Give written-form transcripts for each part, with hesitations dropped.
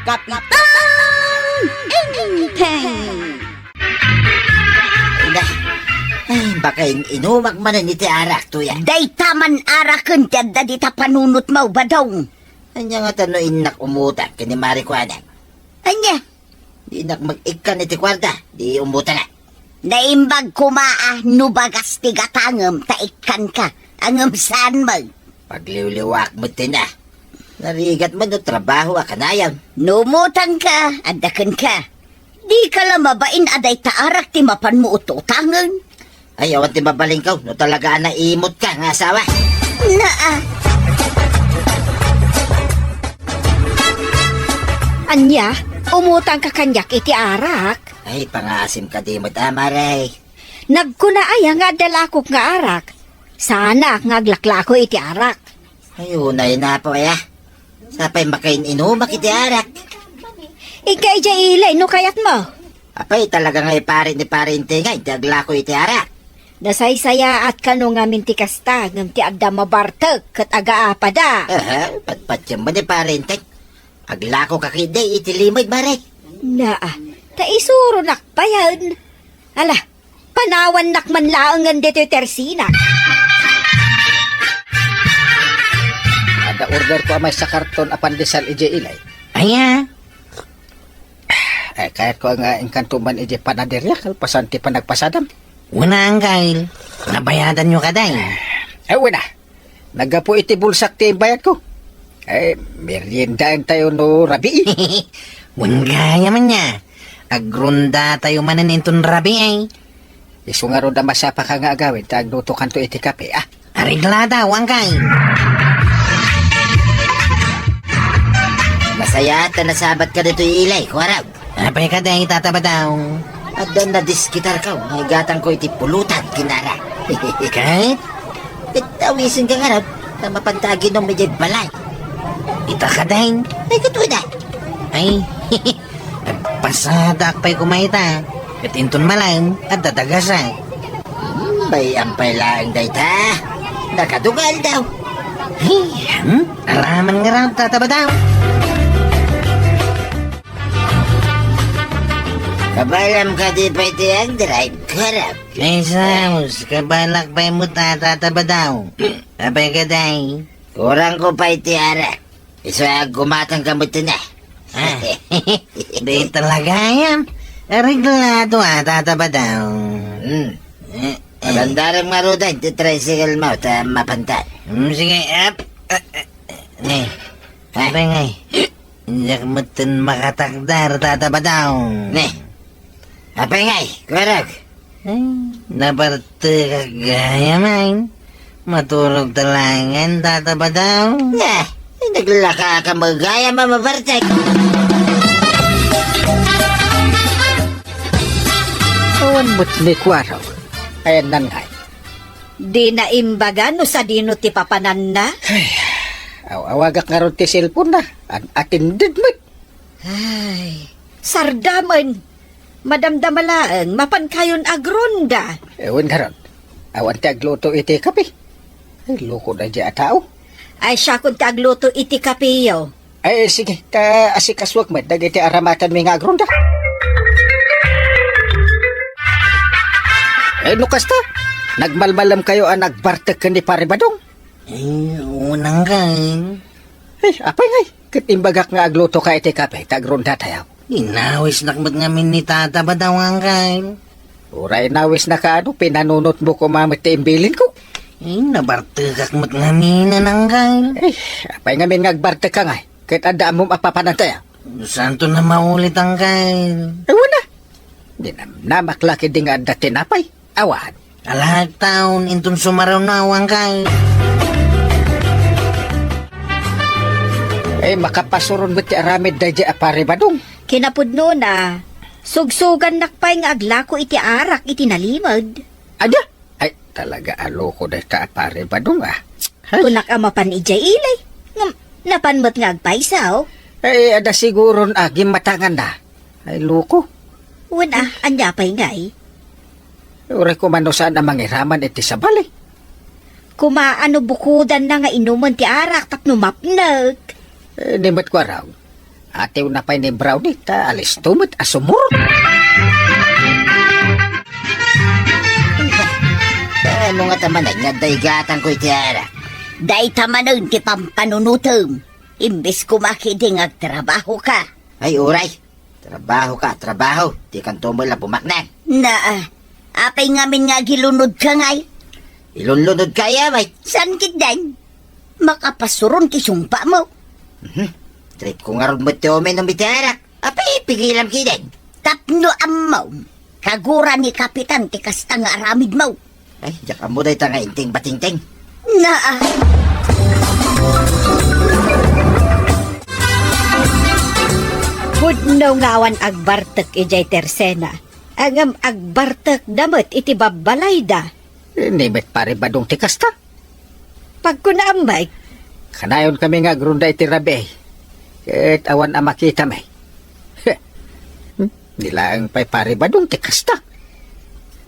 Kapitang Inteng! Ay, baka inumak man ni ti arak to yan. Day taman araken tiyan da di ta panunot mo badong. Anya nga tano inak umutak kini Marikwanan. Anya, Di inak mag-ikan iti kwarta, di umuta na. naimbag kumaa nubagas ti gatangem taikan ka. Angem saan mo? Pagliwliwak mo tina. Narigat man no trabaho akanayan. Numutan ka, adakan ka. Di ka lang mabain aday taarak ti mapan mo ututangan. Ayaw ti mabaling ka, no talaga na imot ka nga asawa. Naa, Anya, umutang ka kanyak iti arak. Ay, pangasim ka di mo tamaray. Nagkunaaya nga dalakok nga arak. Sana nga aglaklako iti arak. Ay, unay na po ya. Sapay makain inumak iti arak. Ikay dya ilay, no kayat mo. Apay, talaga nga iparin ni parinte nga, iti aglako iti arak. Nasaysaya at kano nga minti kasta, ngam ti adda mabartek, kat aga-apada. Aha, patpatyan mo ni parinte. Aglako ka kide, iti limod maray. Naa, ta isuro nakpayan. Ala, panawan nakman laangan dito tersina. Ada order ko amay sa karton apan desal ije ilay. Aya, Ay kahit ko nga inkantuman ije panaderya kalpasanti pa nagpasadam. una ang kail. Nabayadan nyo ka day. Ay wala. Nagapo iti bulsak ti bayad ko. Ay meriendaan tayo no rabi. Wangaya man niya. Agrunda tayo manan inton rabi ay. Isu nga ro da masapa ka nga agawin tag luto kanto iti kape ah. Ariglada, wangkay. Masaya at nasabat ka dito ilay, kuwarag. Apay ka day, tataba daw. At doon na diskitar ka, higatan ko iti pulutan, kinara. Kahit? Itawisin ka nga na mapantagin ng medyo balay. Ita ka day. Ay, katuda. Ay, pasadak pa'y kumaita. Katinton malang at dadagasan. Bay ampay lang day ta. Nakadugal daw. Ay, alaman nga raw, tataba daw. Kabalam ka di pa iti ang drive, karap. Ay, Samus, kabalak pa'y mo tataba daw. Abay ka day. Kurang ko pa iti arak. Isa gumatang kamot na. Di talaga yan. Reglado tataba daw. Malandarang marudan, ti tricycle mo, ta mapantan. Sige, up. Abay ngay. Hindi mo tin makatakdar, tataba daw. Abay ngay, kurag. Naparte ka gaya man. Matulog talangan, tataba daw. Naglaka ka magaya, mamaparte. Awan mo't ni kwaraw. Ayan nangay. Di na imbaga no sa dino ti papanan na. Awagak nga ron ti cellphone na. An attended mo. Ay, sardaman. Madamdamalaan, mapan kayon agronda. Ewan nga ron. Awan ti agluto iti kape. Ay loko na dya tao. Ay siya kung tagluto iti kapiyo. Ay sige, ta asikaswag mo. Dagiti aramatan mi nga agronda. Eh, nukas ta. Nagmalmalam kayo ang nagbartek ka ni Pare Badong. Unang kain. Eh, apay ngay. Katimbagak nga agluto ka iti kape. Tagronda tayo. Inawis nakmat ngamin ni tata ba daw ang kain? Uray nawis na ka ano, pinanunot mo kumamit ti imbilin ko. Nabartegak mat ngamin ang kain. Eh, apay ngamin nga agbartek ka ngay. Kahit adaan mo mapapanan tayo. Santo na maulit ang kain. Ewan na. Di na maklaki di nga anda tinapay. Awan. Alag taon, intun sumaraw na ang kain. Eh, makapasuron mo ti aramid da dya Pare Badong. Kinapudno na, sugsugan nakpay nga aglako iti arak iti nalimod. Ada? Ay, talaga aloko da ta Pare Badong ah. Kunak amapan ijay ilay. Napanmot nga agpaisaw. Eh, ada siguron agim matangan na. Ay, loko. Wala, anya pa'y ngay. Uray ko mano saan na mangiraman iti sabali. Kumaano bukudan na nga inuman ti arak tapno mapnag. Eh, nimot ko raw. Atiw na pa'y ni Brownie, ta alis tumot asumur. Ano nga taman nga daigatan ko iti arak. Day tamanon ti pampanunutom. Imbes kumakiding agtrabaho ka. Ay, uray. Trabaho ka, trabaho. Di kan tumol na pumaknan. Na, apay ngamin nga gilunod ka ngay. Ilunlunod kaya, bay. San kitdan? Makapasuron kisumpa mo. Trip ko nga ron mo ti omen ng iti arak. Apay, pigilam kidan. Tapno amaw. Kagura ni Kapitan ti kasta nga aramid mo. Ay, diyak mo day ta nga inting batingting. Na, Pudno ngawan agbartek ijay tersena. Agam agbartek damet iti babalayda. Nimit pare badong tikasta. Pagkunaambay, Kanayon kami nga grunda iti rabi. Ket awan ang makita may. Nilaang pa'y pare badong tikasta.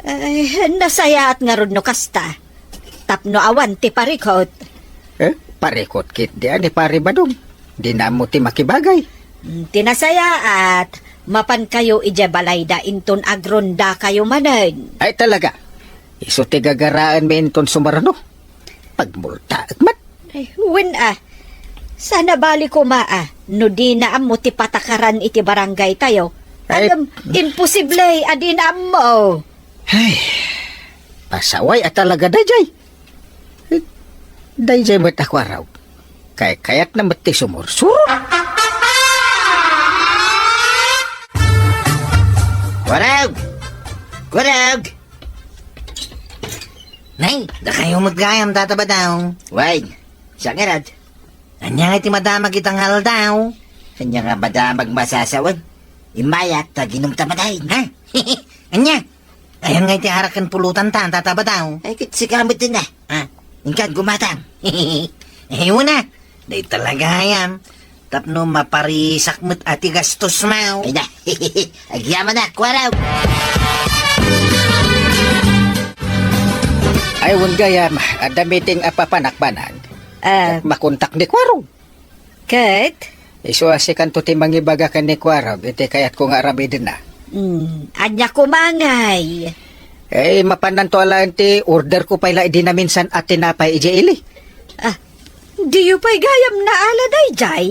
ay, nasayaat nga ron no kasta. Tapno awan ti parikot. Parikot kit diyan ni pare badong. Di na mo ti makibagay. Tinasayaat, mapan kayo ija balayda inton agronda kayo manen. Ay talaga. Iso ti gagaraan mi inton sumarano. Pagmulta agmat. Ay, win sana bali ko no di na mo ti patakaran iti barangay tayo. Ay, Alam, imposible, adi na mo. Ay, pasaway at talaga dayjay. Dayjay mo't ako araw. Kayat na mo't ti sumursuro. Warag! Warag! Nay, da kayo magayam tataba daw. Wait, siya nga rad. Anya nga iti madamag itang hal daw. Anya nga madamag masasawan. Imayat ta ginom tamadain, ha? Anya? Ayan nga iti harakan pulutan ta, tataba daw. Ay, sikamit din na. Ha? Ingkan gumatang. Ewan na. Day talaga yan. Tapno maparisak mo't ati gastos mo. Ay na, agyaman na, kwaraw. Ay, gayam, adamiting apapanakbanan. Makontak ni Kwaro. Kat? Iso asikan to ti mangibaga kan ni Kwaro. Iti kayat ko nga aramidin na. Anya kumangay. Mapanan to alaan ti order ko pala di na minsan at tinapay iji ili. Di yu pa'y gayam na aladay, jay?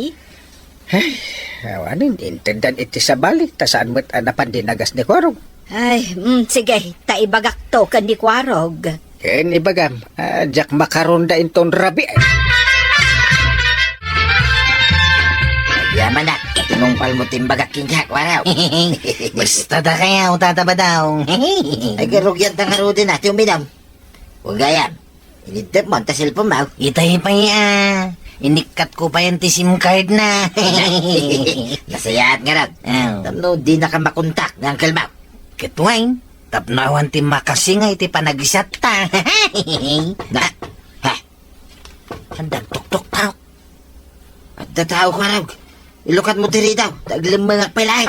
Awanin, intindan iti sa balik. Tasaan mo't anapan dinagas ni Kwaro. Ay, sige, taibagak to kan di kwarog. Ibagam, jak makaronda inton rabi. Yaman na, tinumpal mo timbagak kinyak, waraw. Basta da kaya, tataba daw. Ay, garugyan ta nga rodin natin uminam. Huwag gayam, initip mo, ta cellphone mo. Itay pa iya. Inikat ko pa yan ti SIM card na. Nasayaat nga rad. Tamno, di na ka makontak ng Uncle Mau. Ketwain, tapno awan ti makasingay ti panagisat ta. Na, ha? Handang tuk-tuk tao. At tao ko raw. Ilukat mo tiri daw. Taglimang pilay.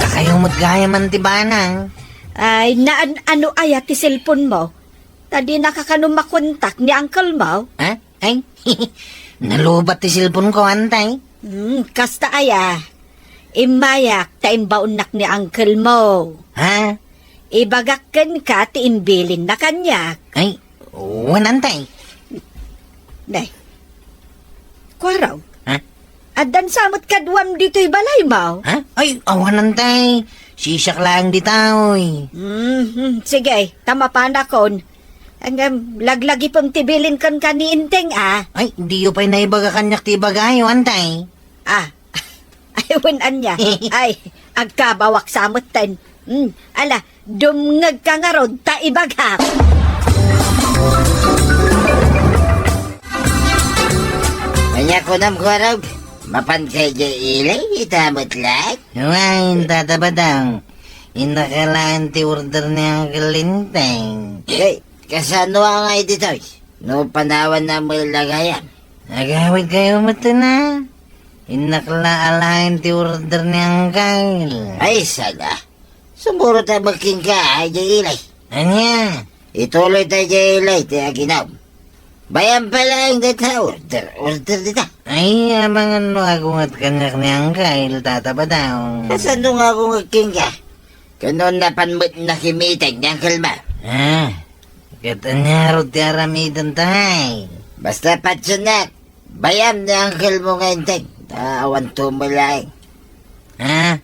Da kayong magaya man ti banang. Ay, ano aya ti cellphone mo? Tadi nakakano makontak ni Uncle Mau? Ha? Ay? Nalubat ti cellphone ko, antay. Kasta aya. Imayak ta imbaunak ni Uncle Mau. Ha? Ibagakken ka ti imbilin na kanyak. Ay, wanantay. Day. Kwaraw. Ha? Adan samot kadwam dito'y balay mo. Ha? Ay, wanantay. Sisak lang di taoy. Sige, tama pa na kon. Ang laglagi pang tibilin kan kaniinteng Ay, di yo pa'y naibaga kanyak ti bagayo, antay. Aywan anya. Ay, agkabawak samot ten. Ala, dumngag ka nga rod, taibagak. Anya ko nam kwarog. Mapan kay jay ilay, itamot lang. Wain, tataba daw. Inakalaan ti order niya kalinteng. Hey, kasano nga dito? No panawan na mo lagayan. Nagawid kayo mata na. Inakalaalain ti order niyang kail. Ay, sada. Sumuro tayo magking ka, ay jay ilay. Anya? Ituloy tayo jay ilay, ti aginaw. Bayan pala yung data. Order dita. Ay, abangan mo ako at kanyak ni Angkay, tataba daw. Kasan nung ako ngagking ka? Kanon na panmut na kimitag niyang kalma. Ah, katanyaro ti aramidan tay. Basta patsunak. Bayam na ang kalmo ngayon tag. Awan tumulay. Ha?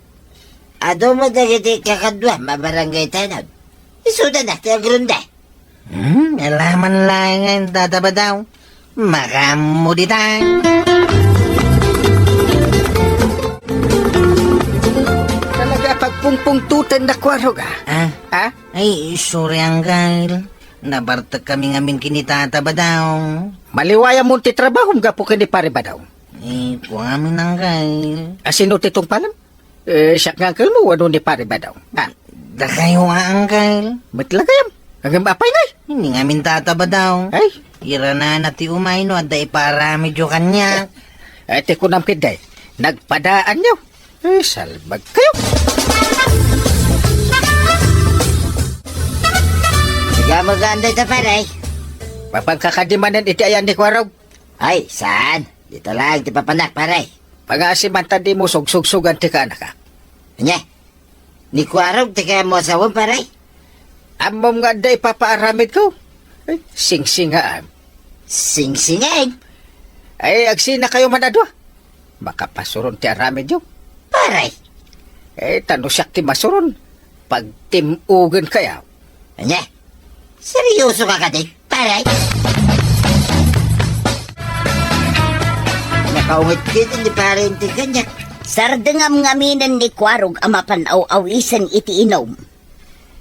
Ado mo dagiti kakadwa, mabarangay tanod. Isuda na, ti agrunda. Alaman lang ngayon, tataba daw. Makamudi tayo. Talaga pagpungpungtutan na kwarog Ah, Ha? ay, sorry Angkay. Nabartag kami ngamin kinitataba daw. Maliwaya mo ti trabaho mga po kini pare ba daw? Eh, kung amin Angkay. Asino titong palam? Siya nga kal mo, ano ni pare ba daw? Ha? Da kayo Angkay. Matlagayam. Hanggang mapay na Hindi ngamin tataba daw. Ay, Ira na nati umay no, at para medyo kanya. ate ko ng piday. Nagpadaan niyo. Salbag kayo. Siga maganda ito paray. Mapagkakadimanan iti ayan ni kwarog. Ay, saan? Dito lang, ti papanak paray. Pag-aasimantan di mo sugsugsugan ti ka anak ka. Anya? Ni Kwarog, tika mo asawang paray. Amom nga day papaaramid ko. Ay, sing-singaan. Sing-singay. Ay, agsina kayo manadwa. Makapasuron ti aramid yo. Paray. Tanusyak ti masuron. Pag timugan kaya. Anya? Seryoso ka kati? Paray. Nakaungit kita ni paray ti kanya. Sardengam ngaminan ni Kwarog ang mapanaw-awisan iti inom.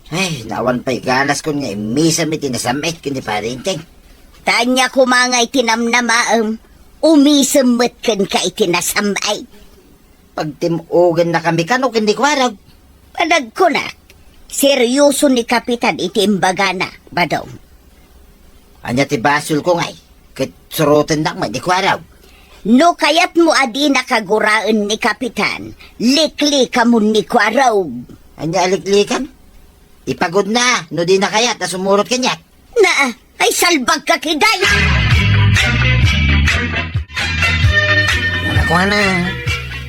Ay, nawan pa'y ganas ko nga imisam iti nasamit kini paray ting. Tanya ko mga itinamnamaam, umisamot kan ka itinasamay. Pag timugan na kami kano kini Kwarog. Padag ko na, seryoso ni Kapitan iti imbagana, badong. Anya ti basul ko ngay. Kitsurutin na kami ni Kwarog. No kayat mo adi nakaguraan ni Kapitan, likli ka mo ni Kwarog. Anya aliklikan? Ipagod na, no di na kayat na sumurot kanya. Na, ay salbag ka kiday! Nakuha na.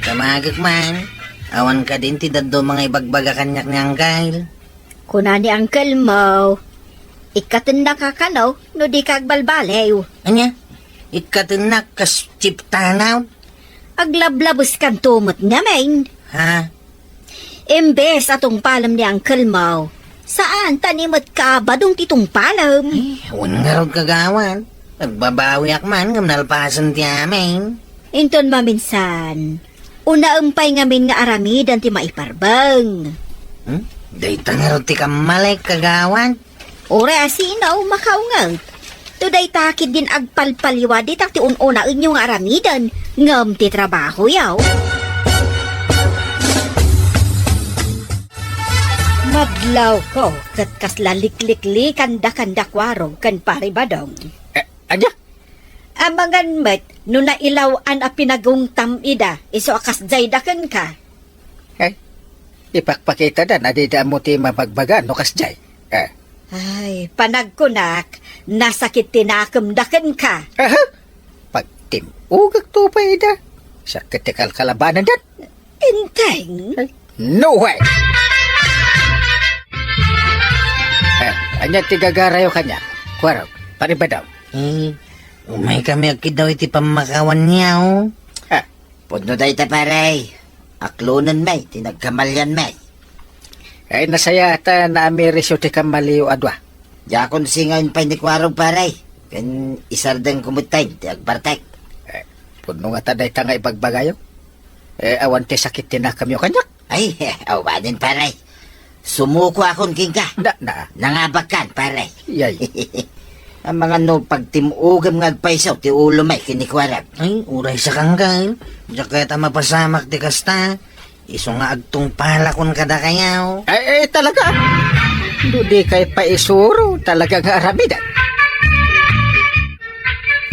Kamagik man. Awan ka din ti daddo mga ibagbaga kanyak ni Angkay. Kuna ni Uncle Mo, ikatin na kakanaw, no di kagbalbalew. Anya? Ikatinak kas chip tanaw. Aglablabos kan tumot namin. Ha? Imbes atong palam ni Uncle Mo, saan tanimot ka badong titong palam? Awan nga rin kagawan. Nagbabawi akman ngam nalpasan ti amin. Inton maminsan, unaumpay ngamin nga aramidan ti maiparbang. Dayta nga rin ti kamalay kagawan. Ora asinaw makaungat. Today takid din agpalpaliwa di tak ti ununa inyong aramidan ngam ti trabaho yaw. Madlaw ko kat kaslaliklikli kanda kwarog kan paribadong. Anya? Amangan met no nailawan a pinagungtam ida iso akas jaydakan ka. Ipakpakita na nadida mo ti mabagbaga no kasjay. Ay, panagkunak, nasakit tinakamdakan ka. Aha. Pag timugag to pa ida. Sa kritikal kalabanan dan. Inteng? No way! Anya ti gagarayo kanya. Kwarog, pariba daw. Umay kami akid daw iti pamakawan niyaw. Pudno day ta paray. Aklunan may, tinagkamalyan may. Ay nasaya ata na amirisyo ti kamaliw adwa. Yakon singayon pa ni Kwarog paray. Kan isardeng kumutay, ti agpartek. Puno nga taday ta nga ibagbagayo. Awan ti sakit ti na kami o kanyak. Ay, awanin paray. Sumuko akon king ka. Nangabakan paray. Yay. Ang mga no pagtimugam nga agpaisaw, ti ulo may kini Kwarog. Ay, uray sa kanggal. Diya kaya ta mapasamak ti kasta. Iso nga agtong palakon kada kayaw. Talaga. Dudi kay paisuro. Talaga nga aramidan.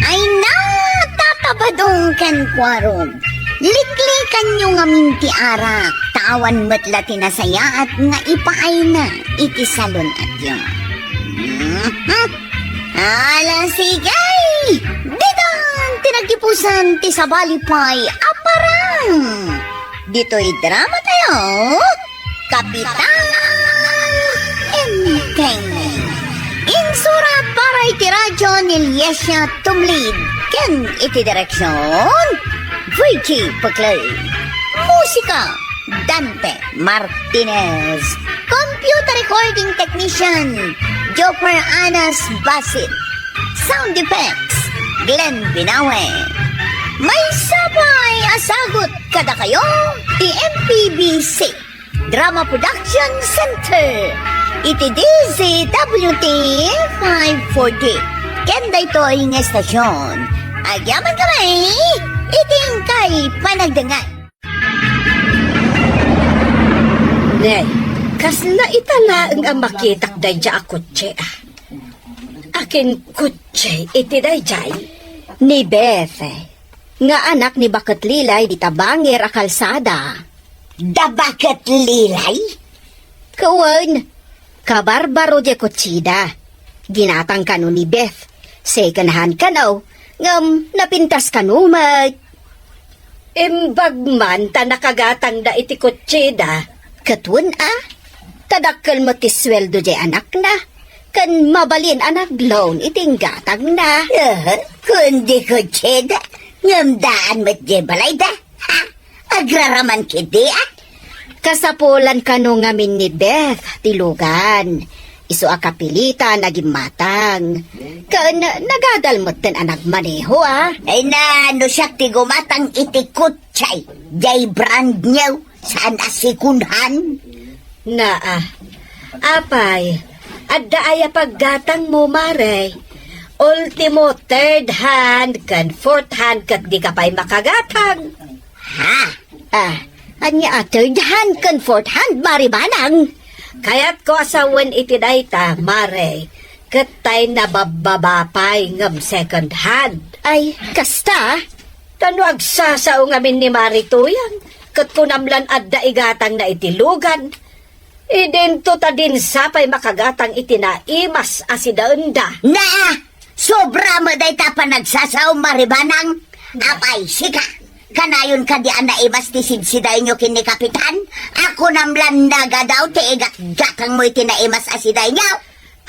Ay na, tatabadong kan Kwarog. Liklikan nyo nga minti arak. Tawan matla tinasaya at nga ipaay na iti salon at yun. Ala sigay, Ditang tinagipusan ti sabalipay aparang. Dito'y drama tayo. Kapitan Enteng. Insurat para iti radyo ni Lyesya Tumlid. Ken iti direksyon Vicky Paclay. Musika Dante Martinez. Computer recording technician Joper Anas Basit. Sound effects Glenn Binawe. May sabay asagot kada kayo ti MPBC Drama Production Center. Iti DZWT 540. Kenda ito ay nga estasyon. Agyaman kami, iting kay panagdangan. Nay, kasla itala ang makitak day dya akutse. Akin kutse iti day jay. Ni Beth, nga anak ni Bakat Lilay di tabangir a kalsada. Da Bakat Lilay? Kawan, kabarbaro di kutsida. Ginatang kanu ni Beth. Second hand kanaw, ngam napintas kanu mag. Imbagman ta nakagatang da iti kutsida. Katun tadakkel mo ti sweldo di anak na. Kan mabalin anak loan iting gatang na. Kundi ko cheda, ngamdaan mo't di balay da. Ha? Agraraman kidi Kasapulan kanu ngamin ni Beth, tilugan. Isu akapilita naging matang. Kan nagadalmot ten anak maneho Ay na, no siya ti gumatang iti kutsay. Jay brand niyo, saan asikunhan? Na apay, adda aya paggatang mo mare. Ultimo third hand kan fourth hand kat di ka pa'y makagatang. Ha? Anya third hand kan fourth hand maribanang. Kaya't ko asawan iti dayta, mare. Katay nabababapay ngam second hand. Ay, kasta? Tano agsasao ngamin ni Marituyan. Kat kunamlan adda igatang na itilugan. Idento ta din sapay makagatang itinaimas asidaenda. Na! Sobra mo dayta pa nagsasaw maribanang. Apay, sika. Kanayon ka di ana imastisid siday nyo kini kapitan. Ako namlan nagadaw ti igat-gatang mo itinaimas asiday nyo.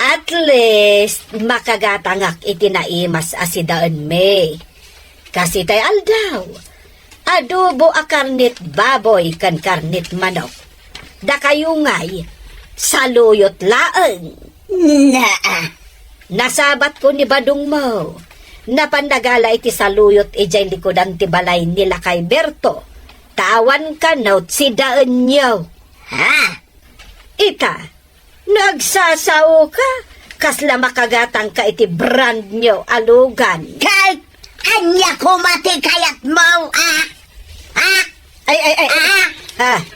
At least, makagatangak itinaimas asidaan me. Kasi tay aldaw, adobo a karnit baboy kan karnit manok. Da kayo ngay, saluyot laeng. Na! Nasabat ko ni badong mo. Napandagala iti saluyot ijay likodan ti balay nila kay Berto. Tawan ka note si daan nyo. Ha? Ita, nagsasao ka? Kasla makagatang ka iti brand nyo alugan. Kay, anya kumati kayat mo, Ay.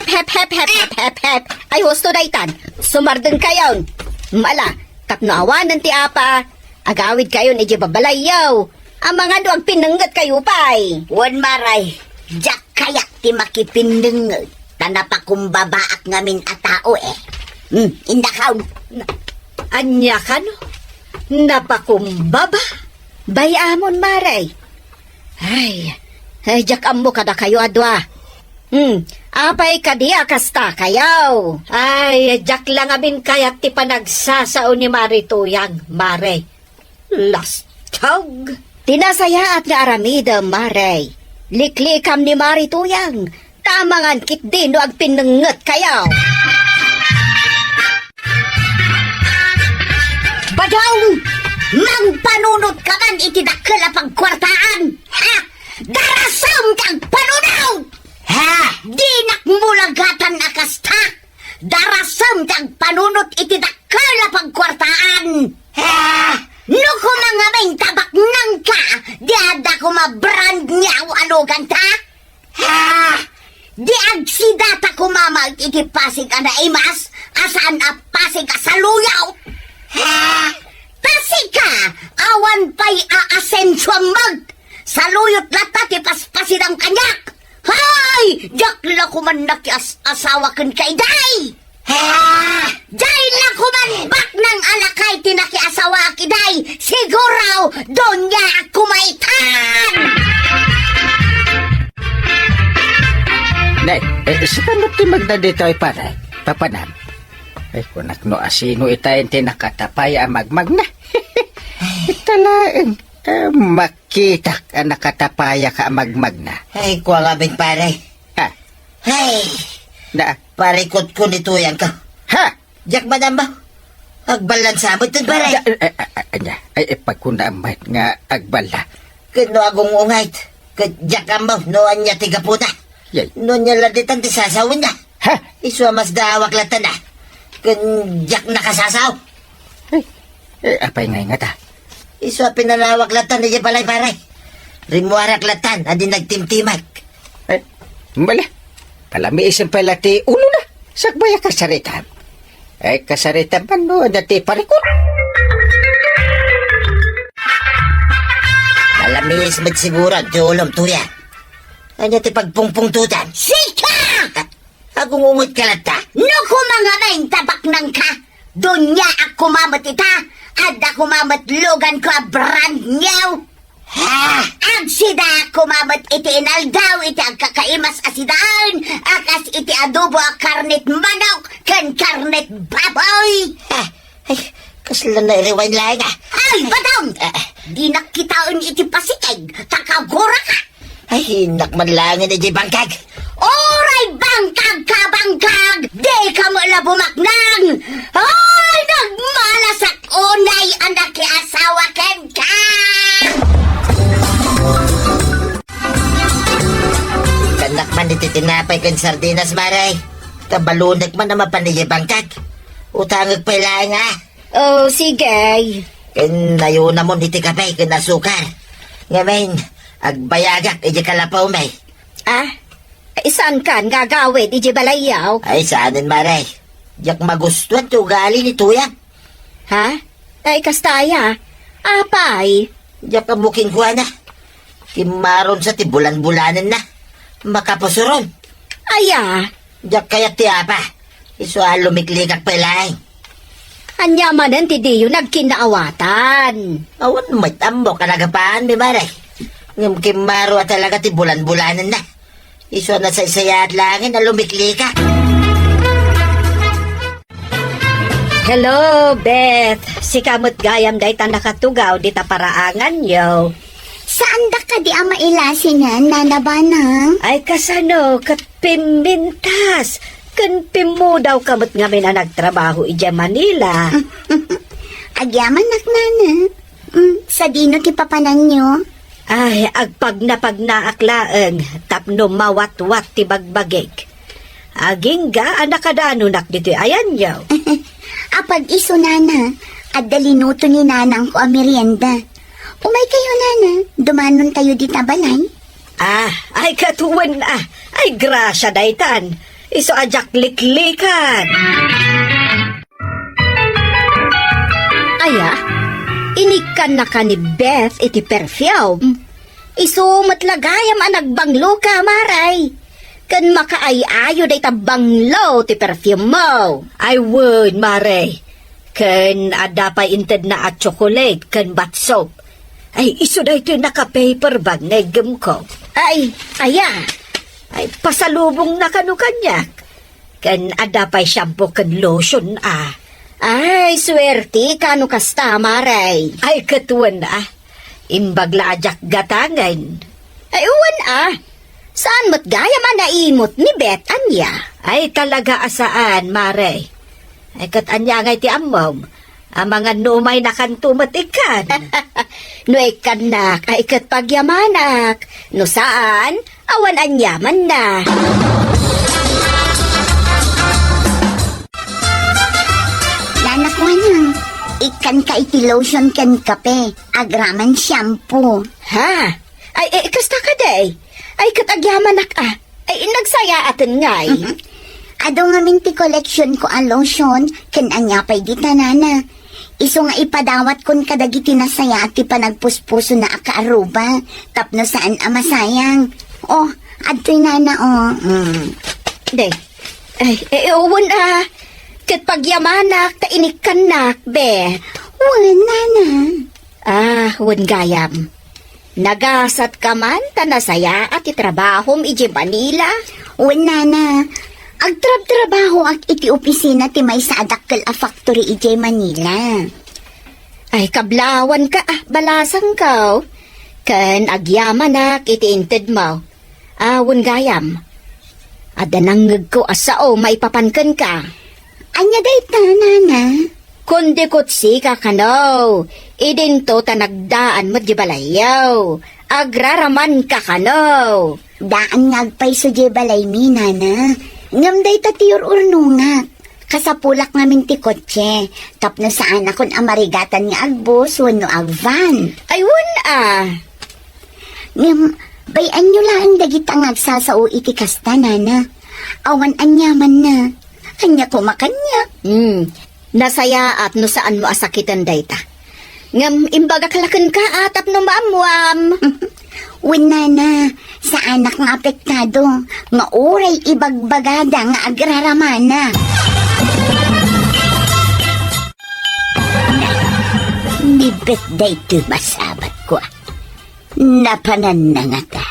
Hep. Ay, husto daytan. Sumardeng kayon. Mala, tapnoawanan ti apa. Agawid kayo ni Jibabalayaw. Ang mga doang pinanggat kayo pa'y. Wan maray, jak kayak ti makipindengod. Tanapakumbabaak ngamin a tao Indakaw. Anya ka no? Napakumbaba? Bayamon, maray. Ay, jak ammo kada kayo adwa. Apay kadiya kasta kayaw. Ay, jak lang amin kayat ti panagsasao ni Marituyang, maray. Lastog. Tinasaya at nga aramida, maray. Liklikam ni Marituyang. Tamangan kit din no ag pinangat kayaw. Badong! Mang panunod ka man itidakkel a pagkwartaan! Ha? Darasam kang panunod! Ha? Di nakmulagatan akasta! Darasam kang panunod itidakkel a pagkwartaan! Ha? No kumangamay tabak nang ka! Di ada ko mabrand niyaw alugan ta! Ha? Di agsidata kumamag itipasig ana imas! Asaan a pasig ka sa luyaw! Ha? Pasig ka! Awan pa'y aasensyon mag! Saluyot lata ti paspasid ang kanyak! Hay! Diyak la kuman nakias asawa kan kay day! Dahil lang kumanbak ng alakay tinakiasawa kiday, siguro doon niya kumaitan! Nay, sa kanot ti magdadito ay para, papanam. Ay, kunak no asino itayin ti nakatapaya magmag na. Italaeng, makita ka nakatapaya ka magmag na. Ay, kuha nga bing pare. Ha? Ay, Na, parikot ko nito yan ka. ha? Jak madam ba? Agbalansa mo ito pare. Anya, ay pagkunamay nga agbala. Kano agong ungayt. Jak ambaw, no anya tiga puta. Yay. No nya laditan ti sasawin na. Ha? Iswa mas dawak latan na. Kan jak nakasasaw. Apay nga nga ta? Iswa pinalawak latan na balay pare. Rimuarak latan, adi nagtimtimak. Mbala. Palami isang pala ti ulo na. Sakbaya kasaritan. Ay kasaritan man no, dati parikot. Malamis mat siguro, jolom tuya. Anya ti pagpungpung tutan. Sika! Agong umot ka lata. No kumangamain tabak ng ka, doon niya ako mamatita, at ako mamatlugan ko a brand niyaw. Ha! Ang sida ako mamat iti inaldaw, iti ang kakaimas asidaan, akas iti adobo a karnet manok, kan karnet baboy. Ay, kaslan na iriwain lang ah. Ay, badong! Di nakitaon iti pasikig, takagura ka. Ay, nakmanlangin na di bangkag. Oray bangkag ka bangkag! Di ka mo na bumaknang! Ay, nagmalasak unay anak ki asawa ken ka! Kanak man iti tinapay kan sardinas maray. Kabalunak man naman paniya bangkag. Utangag pa lang ah. Oh, sige. Kan nayo na mo iti kapay kan asukar. Ngayon, agbayagak iti kalapaw may. Ah, isan kan gagawin, iji balayaw? Ay, saanin maray. Yak magustuhan ti ugali ni Tuya. Ha? Ay, kastaya. Apay. Yak amukin ko na. Kimaron sa ti bulan-bulanan na. Makapusuron. Aya, Yak kaya ti apa. Iswa lumiklikak pa lang. anya manan ti diyo nagkinaawatan. Awan may tambo kanagapaan mi maray. Ngam kimaro at talaga ti bulan-bulanan na. Iswa na sa isayat langin na lumiklika. Hello, Beth. Si kamot gayam day ta nakatugaw di ta paraangan yo. Saan da ka di ama ilasinan, nanabanang? Ay kasano, kat pimintas. Kan pimu daw kamot nga na nagtrabaho ija Manila. Agyaman naknana. Sa dino ti papanan nyo? Ay, agpag naaklaeng, tapno mawat-wat ti bagbagig. Aging ga, anakadano nak dito ayan yaw. Apag iso nana, at dalinuto ni nanang ko a merienda. Umay kayo nana, dumanon tayo di tabalay. Ah, ay katuwan ah. Ay grasya daytan. Iso ajak liklikan. Aya, inikan na ka ni Beth iti perfume. Iso matlagayam ang nagbanglo ka, maray. Kan makaayayo day tabanglo ti perfume mo. I would, maray. Kan adapay inted na at chocolate, kan bat soap. Ay, iso day ito naka-paper bag na igam ko. Ay, aya. Ay, pasalubong na kanukanyak. Kan adapay shampoo kan lotion ah. Ay, swerte kanu kasta, maray. Ay, katuan ah. Imbagla ajak gatangan. Ay, uwan ah. Saan mo't gaya man naimot ni Beth anya? Ay, talaga asaan, maray. Ay, kat anya ngay ti amom. Ang mga numay na kantumat ikan. No ikan nak, ay kat pagyamanak. No saan, awan anyaman na. Nanakuha nang, ikan ka iti lotion kan kape, agraman shampoo. Ha? Ay, kasta ka day? Ay, katagyamanak ah. Ay, nagsaya atin ngay. Ado nga minti collection ko ang lotion, kan anya pa'y di tanana. Iso nga ipadawat kon kadagiti na saya at ipanagpuspuso na akaaruba, tapno saan amasayang. Oh, adto'y nana oh. Day, ay, uwan ah. Kat pagyamanak, ta inikanak, be. Wala na. Wan gayam. Nagasat ka man, tanasaya at itrabahom iji Manila. Wala na. Agtrab-trabaho ak iti opisina ti may sa adakkel a factory iti Manila. Ay, kablawan ka, balasang ka. Kan agyamanak iti inted mo. Wan gayam. Adananggag ko asao, maipapankan ka. Anya dayta, nana. Kundi kutsi ka kano, idinto ta nagdaan mo di balayaw, agraraman ka kano. Daan ngagpay so di balay mi, nana. Ngam dayta tiyor urnunga. Kasapulak ngamin ti kotse. Tapno saan akon amarigatan nga agbus, wano agvan. Ayun Ngam, bayan nyo lang dagitang agsasao iti kasta, nana. Awan anyaman na. Kanya kumakanya. Nasaya at no saan mo asakitan dayta. Ngam imbaga kalakan ka atap no maamuam. Wala na, sa anak nga apektado, nga oray ibagbagada nga agraramana. Nibet day tumasabat ko. Napanan na nga ta.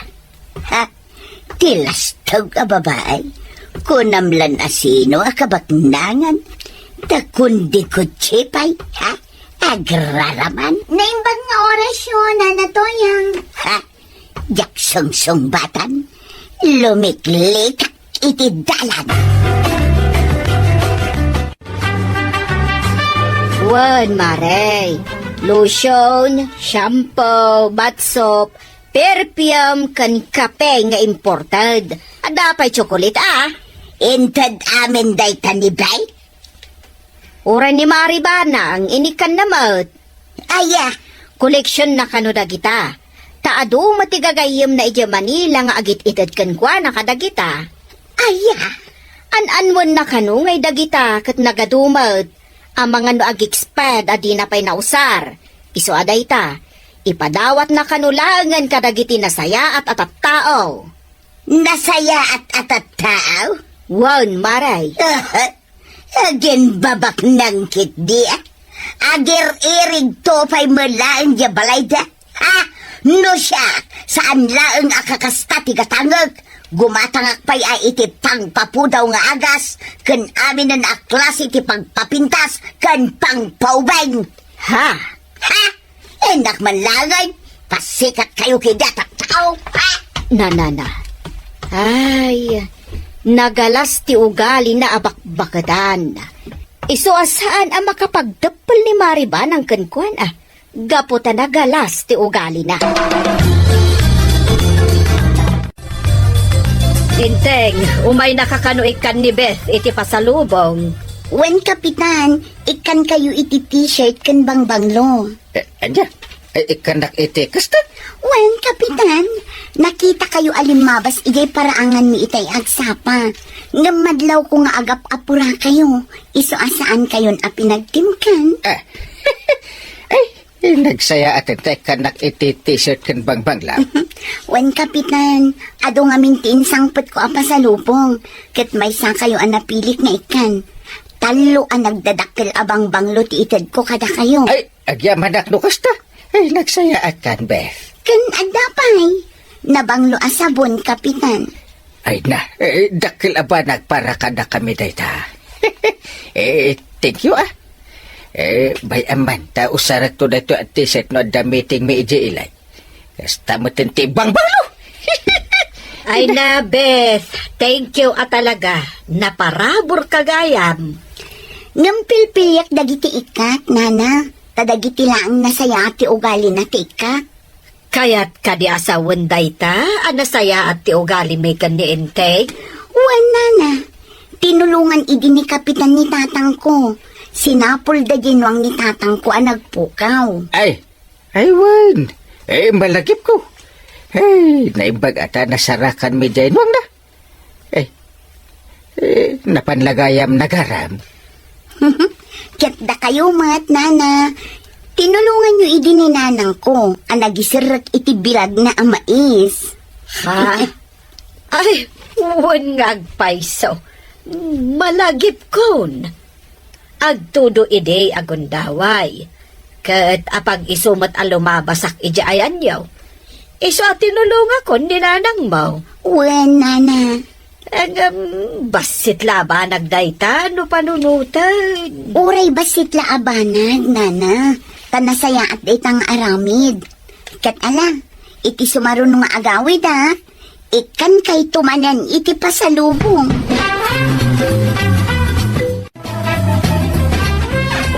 Ha? Tilastog a babae. Kunamlan asino akabaknangan. Takundi ko chipay, ha? Agraraman. Naimbag nga orasyon, na toyang. Ha? Jaksong-song batan. Lumiklik iti dalan. Wan Mare, lotion, shampoo, bath soap, perfume, kan kape nga imported. Adapay chocolate Inted amin day tanibay? Ura ni Maribana ang inikan namot. Aya, Koleksyon na kano dagita. Taado matigagayim na ija Manila nga agit itad kan kwa nakadagita. aya. An-anwon na kano ngay dagita kat nagadumot. Ang mga no ag-expand adi na pa'y nausar. Iso aday ta. Ipadawat na kanulangan kadagiti nasaya at tao. Nasaya at atatao? Wan Maray. Agin babak ng kit di. Agir irig to pa'y malaan di balay da. Ha? No siya, saan laang akakasta ti katangag? Gumatangak pa'y ay iti pangpapudaw nga agas, kan amin na aklas iti pagpapintas, kan pangpaubay. Ha? Ha? Enak man langay, pasikat kayo kidatak tao, ha? Nanana. Ay, nagalas ti ugali na abakbakadan. Iso asaan ang makapagdapal ni Mariban ang kankwan Gaputa nagalas ti ugali na. Tinteng, umay nakakano ikan ni Beth iti pasalubong. Wen kapitan, ikan kayo iti t-shirt kan bangbanglo. Anya, ikanak iti kasta? Wen kapitan, nakita kayo alimabas igay paraangan mi itay agsapa. Ngamadlaw ko nga agap apura kayo. Iso asaan kayon a pinagtimkan. Nagsaya atin tayo kanak iti t-shirt kan bangbangla. Wen kapitan, ado nga mintin sangpet ko apa sa lupong. Ket may sa kayo ang napilik na ikan. Talo ang nagdadakil abang banglo ti ited ko kada kayo. Ay, agyaman no kasta. Ay, nagsaya akan, Beth. Kan adapay, nabanglo asabon kapitan. Ay na, dakil abanag para kada kami dayta. Thank you bayaman, ta usarat to dito at t-shirt no da meeting may iji ilay. Kasta mo tintibang balo. Ay na, Beth. Thank you talaga. Naparabor kagayam. Ngampilpilyak dagiti ikat, nana. Tadagiti lang nasaya at ti ugali na ti ikat. Kaya't kadi asawan dayta, anasaya at ti ugali may kaniente. Wan, nana. Tinulungan idi ni kapitan ni tatang ko. Sinapol da ginwang ni tatang ko ang nagpukaw. Ay, wan. Malagip ko. Naibag ata nasarakan mi dyan wang na. Napanlagayam nagaram. Ket da kayo mat, nana. Tinulungan nyo idi ni nanang ko ang nagisirek iti bilag na amais. Ha? Ay, wan ngagpaiso. Malagip kon. agtudo ide agundaway. Kat apag isumat ang lumabasak ija ayan yaw. Iso at tinulunga ko ninanang mo. Wen, nana. Ang basit laba nagdayta no panunutan. Uray basit la abanag, nana. Tanasaya at itang aramid. Kat ala, iti sumarunong nga agawid ha. Ikan kay tumanan iti pasalubong.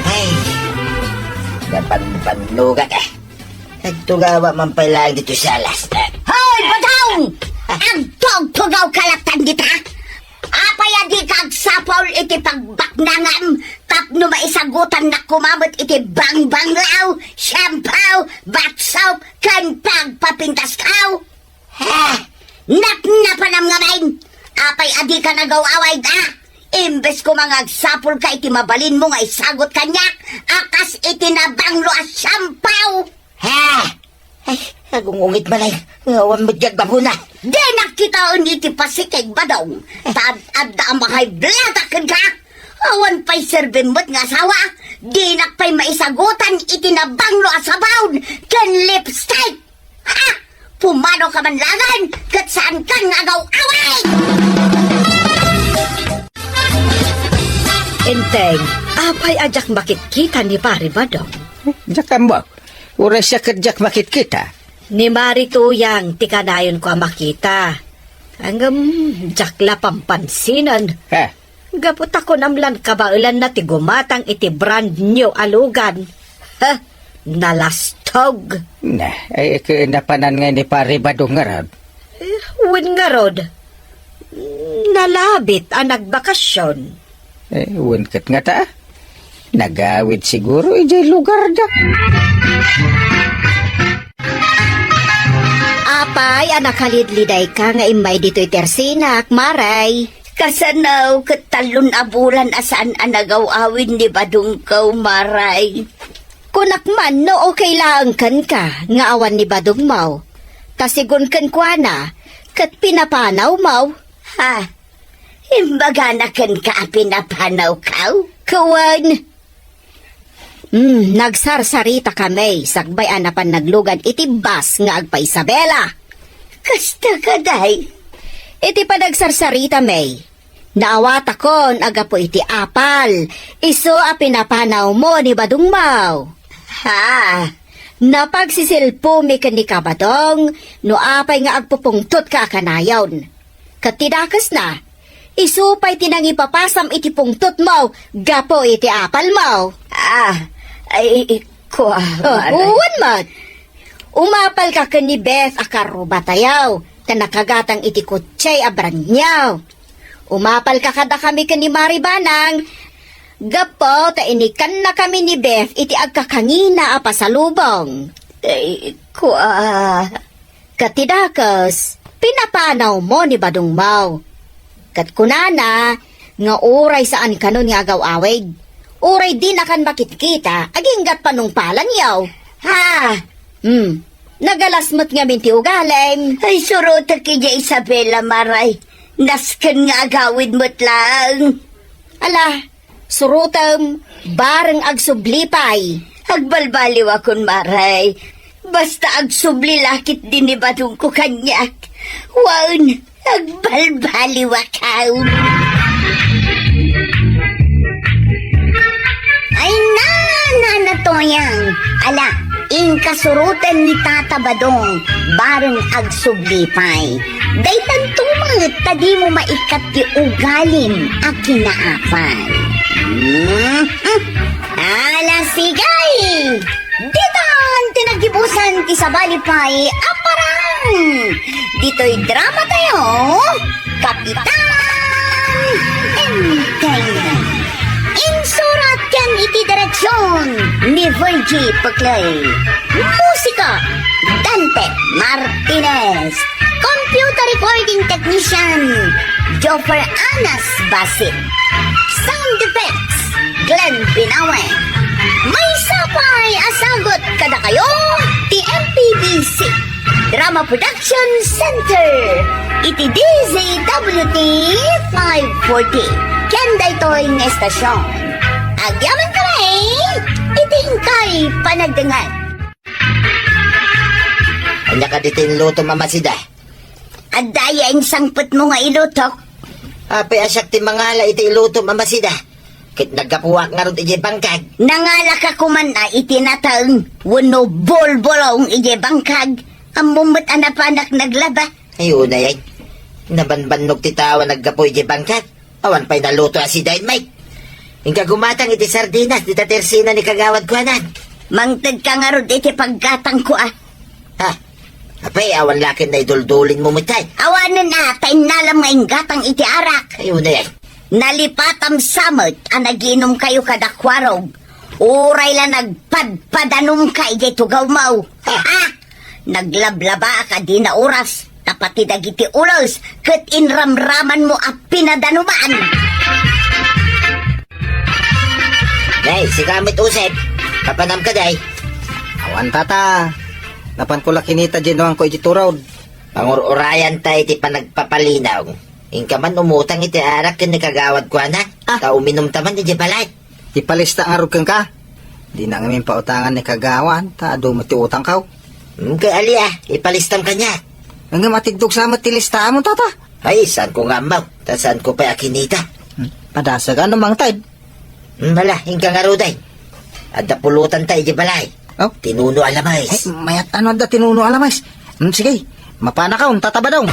Ay, napanpanuga ka. Nagtugawa man pala dito sa alas. Hoy, badong! Ang tog-tugaw kalatan dita! Apaya di kagsapaw iti pagbaknangan tapno maisagutan na kumamot iti bang-banglaw, shampoo, bath soap, kan pagpapintas kaw. Ha! Nap-napanam nga main! Apay adi ka nagaw-away da! Imbes ko mga agsapol ka iti mabalin mo nga isagot kanyak, akas iti nabanglo at shampoo! Ha! Ay, agungungit malay. Ngawan mo dyan babuna. Di nakitaon iti pasikig badong. Tad-adda ang mga blatakin ka. Awan pa'y serbimot nga asawa. Di nakpa'y maisagutan iti nabanglo asabawn. Ken lipstick. Ha! Pumano ka man lagan. Kat saan kang agaw-away. Enteng, apay ajak makikita ni pari badong. Jakan mo. Uray siya kadyak makit kita. Ni Marito yang tikanayon ko makita. Hanggang jakla pampansinan. Ha? Gapot ako namlan kabailan na ti gumatang iti brand new alugan. Ha? Nalastog. Na, ay napanan nga ni pare badong nga rod. Win nga rod. Nalabit ang nagbakasyon. Winkat nga ta. Nagawid siguro ijay lugar da. Apay, nakalidliday ka nga imay dito'y tersinak, maray. Kasanaw katalon abulan asaan anagaw-awin ni badong kaw maray. Kunak man no okay lang kan ka, nga awan ni badong mau. Tasigon kan kwa na, kat pinapanaw mau. Ha? Imbaga na kan ka pinapanaw kaw? Kawan. Nagsarsarita kami, sagbay anapan naglugan iti bas nga agpa Isabela. Kasta ka day? Iti pa nagsarsarita may. Naawat akon agapo iti apal. Iso a pinapanaw mo ni badong mau. Ha? Napagsisilpo mi kani kabadong, no apay nga agpupungtot ka kanayon. Katidakas na, isupay tinang ipapasam iti pungtot mo, gapo iti apal mo. Ay, kwa. Uwan mat. Umapal ka kani Beth akarubatayaw, tanakagatang iti kutsay abranyaw. Umapal ka kada kami kani Maribanang, gapo ta inikan na kami ni Beth iti agkakangina apasalubong. Ay, kwa. Katidakas, pinapanaw mo ni Badong Mau. Kat kunana, nga uray saan kanon nga agaw-awig. Uray din akan makitkita, aginggat panong palan yaw. Ha? Nagalasmot nga minti ugaling. Ay, surota kaya Isabela maray. Naskan nga agawid mo't lang. Ala, surutam, bareng agsublipay. Agbalbaliw akon maray. Basta agsubli lakit din ni Badong ko kanyak. Waun, agbalbaliw akaw. Ay na toyang. Ala, inkasurutan ni Tata Badong, bareng agsublipay. Daytan tumangat, tadi mo maikat di ugalim at kinaapay. Ala, sigay! Ditan, tinagibusan ti sabalipay, aparang! Dito'y drama tayo, Kapitan Enteng! Insurat yan iti direksyon ni Virgie Paclay. Musika, Dante Martinez. Computer recording technician, Joffer Anas Basit. Sound effects, Glenn Binawe. May sapay asagot kada kayo, TMPBC. Drama Production Center. Iti DZWT 540. Kenday toy ng estasyon. Agyaman ka na itingkay panagdangan. Anya ka dito niluto mamasida. Adaya ang sangpot mo nga ilutok. Ape asyak ti mangala iti iluto mamasida. Kit nagkapuwak nga ron iti bangkag. Nangala ka kuman na itinataong wano bolbolong ije bangkag. Ang mumot anapanak naglaba. Ayun na yan. Nabanbanog ti tawa nagkapoy iti bangkag. Awan pa'y naluto si Dynamite. Hingga gumatang iti sardinas, di tatersina ni kagawad ko anan. Mangtag ka nga ron iti paggatang ko ah. Ha? Apay, awan lakin na iduldulin mo mitay. Awanan na, tayo nalam nga gatang iti arak. Ayun na yan. Nalipatam samot, ang naginom kayo kadakwarog. Uray la nagpadpadanom ka, iti tugaw mau. Ha? Naglablaba ka di na oras. Tapati dagiti ulos, kat inramraman mo a pinadanuman. Nay, si Kamit Usep. Kapanam ka, day. Awan tata. Napan ko lakinita dyan ko iti turod. Pangururayan tayo iti panagpapalinaw. Ingka man umutang iti arak kin kagawad ko na. Ta uminom taman iti balay. Ipalista nga rugkang ka. Di na ngamin pautangan ni kagawan. Ta dumati utang ka. Kay Ali ipalistam ka niya. Ang matigdog sa matilista mo tata. Ay, saan ko nga maw? Ta saan ko pa akinita? Padasag ano mang tid. Bala, ingka nga ruday. Adda pulutan tayo iti balay. Oh? Tinuno Ay, alamais. mayat ano da tinuno alamais. Sige, mapana ka, tataba daw.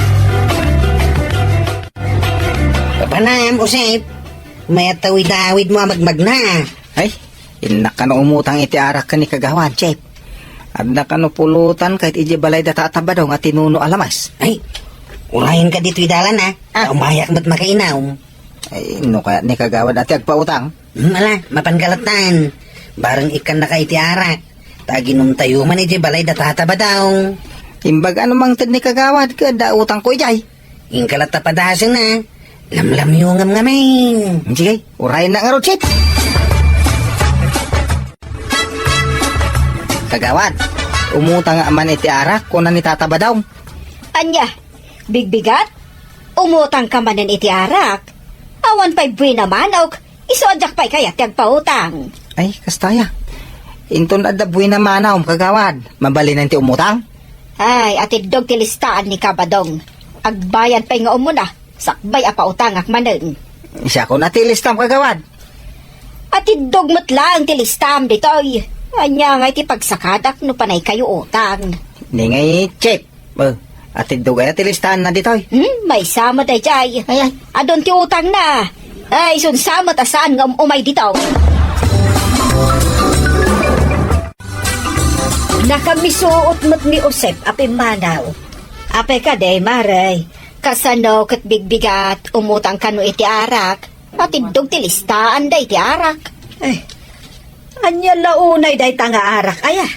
Kapanam, Usep. May tawid-awid mo magmag na. Ay, inak ka na umutang iti arak ka ni kagawan, Chep. Adda ka no pulutan kahit iji balay da tataba daw nga tinuno alamais. Ay, urahin ka dito idalan Umayak ba't makainaw? Ay, no kaya ni kagawan ati agpautang. Ala, mapangalatan. Barang ikan na ka iti arak. Taginom tayo man iti balay da tataba daw. Imbag ano mang tid ni kagawad ka da utang ko ijay. Ingkalat tapadasan na. Lamlam yung ngam-ngamin. Sige, urayin na nga ro, Chep. Kagawad, umutang nga man iti arak kung na ni tataba daw. Anya, bigbigat? Umutang ka manan iti arak. Awan pa'y buwina manok. Isuadyak pa'y kaya tiyagpautang. Ay, kastaya. Inton adda buwin na manawm, kagawad. Mabalinan ti umutang. Ay, atidog tilistaan ni Kabadong. Agbayad pa'y nga umuna. Sakbay apautangak manan. Siya ko natilistam, kagawad. Atidog mo't lang tilistam ditoy. Anya nga iti pagsakadak no panay kayo utang. Ni ngay, Chep. Atid dugay tilistaan na ditoy. May sama day jay. Ay, adon ti utang na. Ay, sun sama ta saan nga umay dito. Nakamisuot mo't ni Usep api manaw. Ape ka day, maray. Kasano kat bigbigat umutang kano iti arak. Atidog ti listaan day ti arak. Ay, anya launay day tanga arak, aya.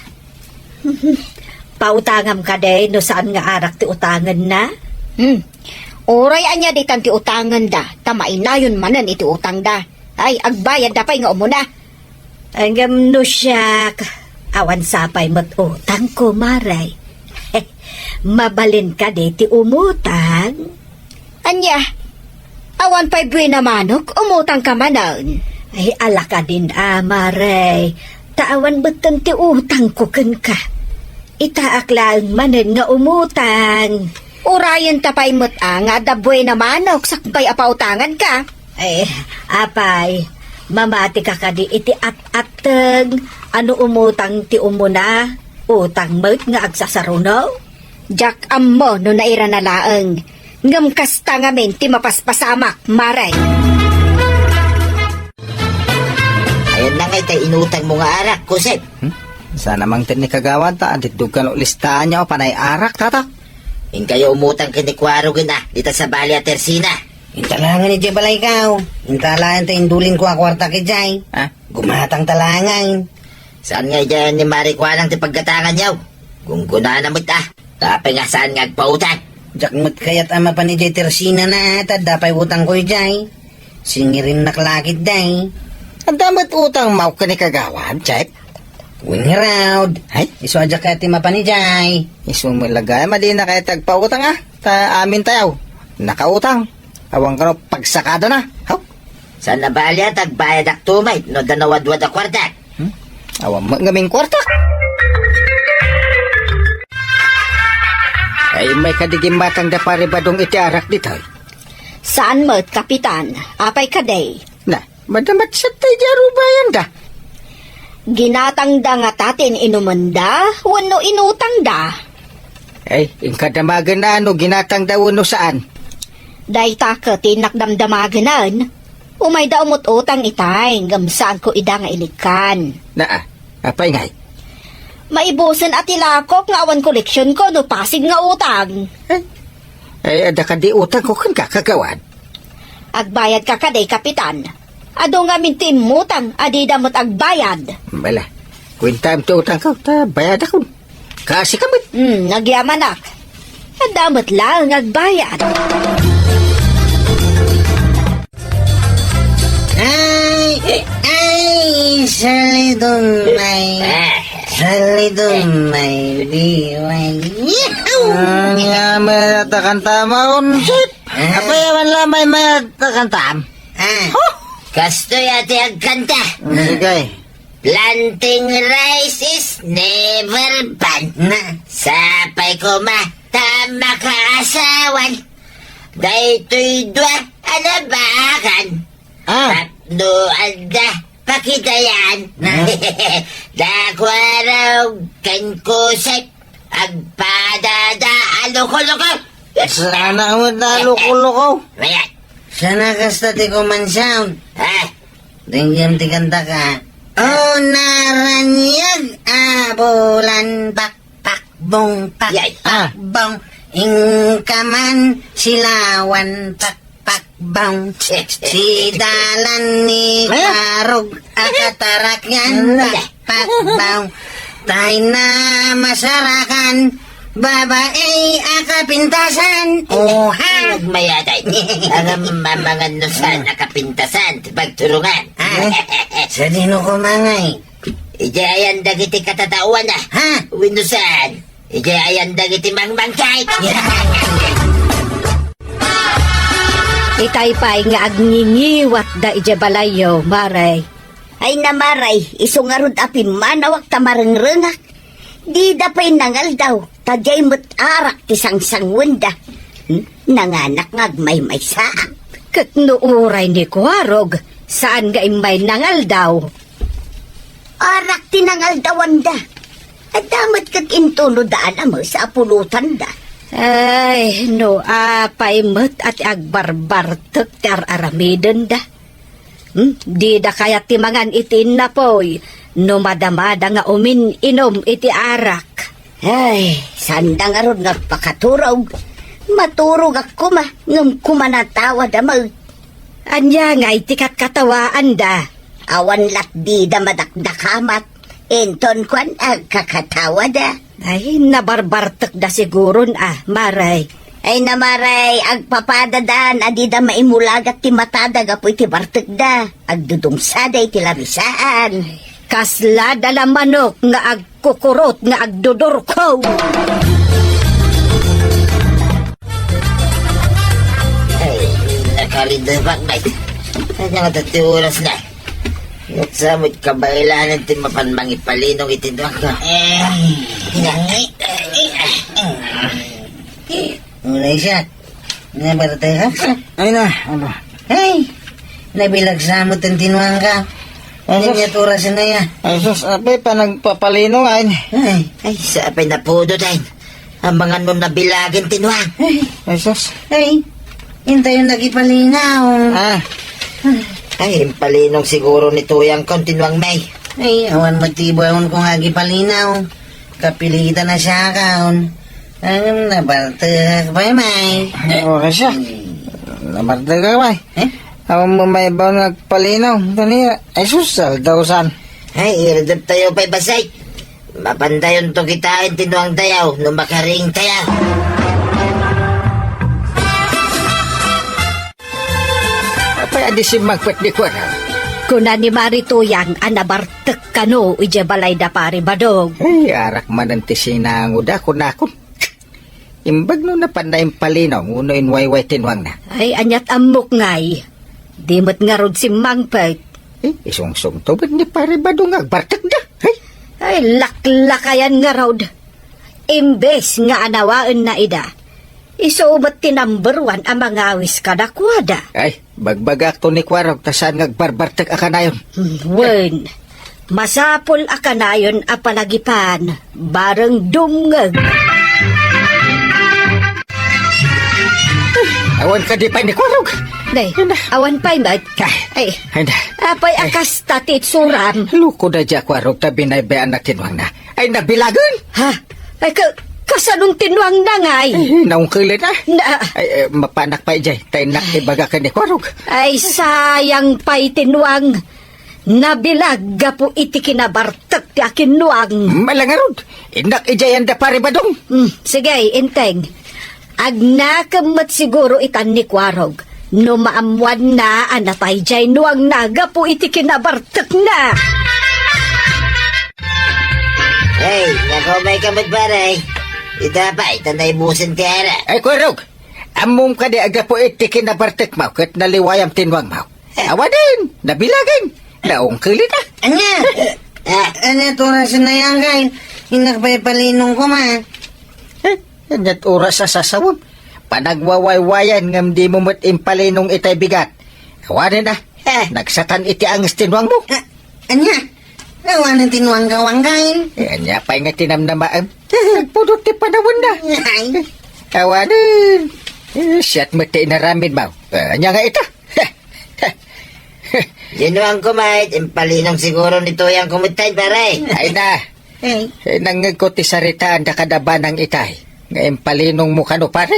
Pautangam ka day no saan nga arak ti utangan na? Oray anya day tan ti utangan da. Tamainayon manan iti utang da. Ay, agbayad da pa'y nga umuna. Angam no siyak. Awan sapay mo't utang ko, maray. Mabalin ka day ti umutang. Anya, awan pa'y buwina manok, umutang ka manan. Ay, ala ka din, maray. Taawan beton ti utang ko kan ka. Itaak lang manan nga umutang. Urayan tapay mo't nga da buwina manok, sakbay apautangan ka. Ay, apay, mamati ka di iti at-ateng. Ano umutang ti umuna? Utang mo't nga agsasaruno? Jak ammo no naira na laeng. Ngam kasta ngamin ti mapaspasamak, maray. Ayan na ngay tayo inutang mo nga arak, Kusep. Sana mang tin ni kagawad ta. Adidog ka no listaan niya o panay arak, tata. Ing kayo umutang kinikwaro gina, dita sa Bali at Tersina. Intalangan ni Jay balay ikaw. Intalangan tayo indulin ko kwarta kay Jay. Ha? Gumatang talangan. Saan nga dyan ni Marikwanang ti pagkatangan yaw? Gunggunan na mo't Tapay nga saan nga agpautang? Jakmut kaya't ama pa ni Jay Tersina na atad. Dapay utang ko Jay. Singirin naklakit day. Ang damat utang mau ka ni kagawad, Chep. Wingi raud. Ay, Iswadya kaya't ima pa ni Jay. isumilagay, mali na kaya tagpautang Ta amin tayo. Nakautang. Awang ka no pagsakado na. Haw? Sa nabalya, tagbayad ak tumay, no danawad-wad ak kwarta. Awam ngaming kwarta. Ay may kadigim matang da pare badong iti arak ditoy. Saan mo't, Kapitan? Apay kaday. Na, madamat sa tayo jaro bayan da. Ginatang da nga tatin inumanda, wano inutang da. Ay, inkadamagan na ano, ginatang daw no saan. Day taka tinakdamdamaganan. Umay da umot utang itay, gamsaan ko ida nga ilikan. Na, apay ngay. Maibusan at ilakok nga awan koleksyon ko no pasig nga utang. Ay, ada ka di utang ko kan kakagawan. Agbayad ka kaday, Kapitan. Ado nga mintim mutang, adi damot agbayad. Bala, kwintam to utang ko, ta bayad ako. Kasi kami. Nagyaman ak. Damot lang agbayad. Salidong may biway. Nga may takan tamaon, sit. Apa yaman lamay may takan tam? Kastoy ati agkanta. Sige. Planting rice is never ban. Sapay ko tama ka asawan. Daytoy dwa anabakan. Tapno anda pakidayan. Dakwaraw kan kusay. Agpadada aloko-loko. Sana mo na loko-loko. Ayan. Sana kasta ti kumansaw. Ah, Tinggan ti kanta ka. Oh, naranyag bulan bong Yay. bong ingkaman silawan bong si dalan ni karog akatarak yan bong tay na masarakan babae akapintasan nagmayaday. Ang mga nusan nakapintasan, pagturungan. sa dino ko mangay. Ijayan dagiti katatawan na. Winusan. Ijayan dagiti mangmangkay. Itay pa'y nga agningiwat da ijabalayo, Maray. Ay namaray, isungarod api manawak tamarengrengak. Di da pa'y nangal daw, tadyay mo't arak ti sangsangwenda. Nanganak ngagmay-may saak. Kat nuuray ni Kuwarog, saan ga may nangal daw? Arak ti nangal dawanda. At damat kag intuno daan mo sa apulutan da. Ay, no apay met at agbarbartek tar aramiden da. Di da kaya timangan itin na poy, no madamada nga inom iti arak. Ay, sandang aron nga pakaturog. Maturog ako ngam kumanatawa da mo. Anya nga itikat katawaan da. Awan lat di da madakdakamat. Enton kwan kakatawa da. Ay, nabarbartek da siguron Maray. Ay namaray, agpapadadan, adida maimulagat ti matadag apo iti bartek da. Agdudungsaday ti labisaan. Kasla dala manok nga agkukurot nga agdudor ko. Ay, nakalidabak na. Kanya nga tati oras na. Nagsamot kabailanan ti mapanmang ipalinong itindwak ka. Ulay siya. Nabaratay ka? Ay na, ano? Hey! Nabilag sa mo tintinuan ka. Nangyaturas na ya. Ay sus, apay pa nagpapalinong ay. Ay, sapay na pudo tayo. Ang mga nun nabilagin tinwang. Ay sus. Hey! Hintayon nagipalinaw. Ay, palinong siguro ni Tuyang kontinuang may. Ay, awan matibawon kung agipalinaw. Kapilitan na siya kaon. Ang nabaltag pa may. Okay siya. Namardag ka ba? Awang mo may ba nagpalinaw? Dali, ay sus, aldawsan. Ay, iradap tayo pa'y basay. Mapandayon to kitain tinuang tayaw, nung makaring tayaw. Apay adisip magpet di ko na. Kuna ni Marituyan, anabartek kano, ijabalay da pari badog. Ay, arak man ang tisinang uda ko na ako. Imbag no na pandayin palinaw, uno in wayway tinwang na. Ay, anyat amok ngay. Dimot nga rod si Mangpet. Isungsong to ba't ni pare badong agbartag da? Ay, laklakayan nga rod. Imbes nga anawaan na ida. Isubat ti number 1 ang mga awis kadakwada. Ay, bagbagak to ni Kwarog tasan ngagbarbartag akanayon. Wen, masapol akanayon a palagipan, bareng dumngeg. Awan ka di pa ni Kwarog. Day, awan pa'y mat. Ay, Handa. apay akas tatit suram. Luko na dya Kwarog tabi na ibayaan na tinwang na. Ay, nabilagan. Ha? Ay, kasanong tinwang na ngay. Naungkilin na. Na, Ay, mapanak pa ijay. Tayo na ibaga ka ni Kwarog. ay, sayang pa'y tinwang. Nabilagga po iti kinabartak ti akinwang. Malangarod. Inak ijay anda pare badong. Sige, inteng. Agnakamat siguro itan ni Kwarog. No maamwan na anatay jay nuang naga po iti kinabartak na. Hey, nako may kamot pare. Ita pa, ita na ibusin ti ara. Ay, Kwarog. Amom ka di aga po itikin na bartek mo kat naliwayang tinwang mo. Awa din. Nabilagin. Naungkilin na. Anya? Ano ito na sinayangay? Hinak pa'y palinong ko man. Anyat oras sa sasawam. Panagwawaywayan ngam di mo mat impalinong itay bigat. Awanin na. Nagsatan iti ang tinwang mo. Anya? Nawa ng tinuang gawanggain. Anya pa'y nga tinamnamaan. Nagpudot ti panawin na. Ay, Awanin. Siyat mo ti inaramin mo. Anya nga ita. sinuang kumait, impalinong siguro nito yung kumutay pare. Ay na. Hey. Nangag ko ti saritaan da kadabanang itay. Nga impalinong mo kano pare.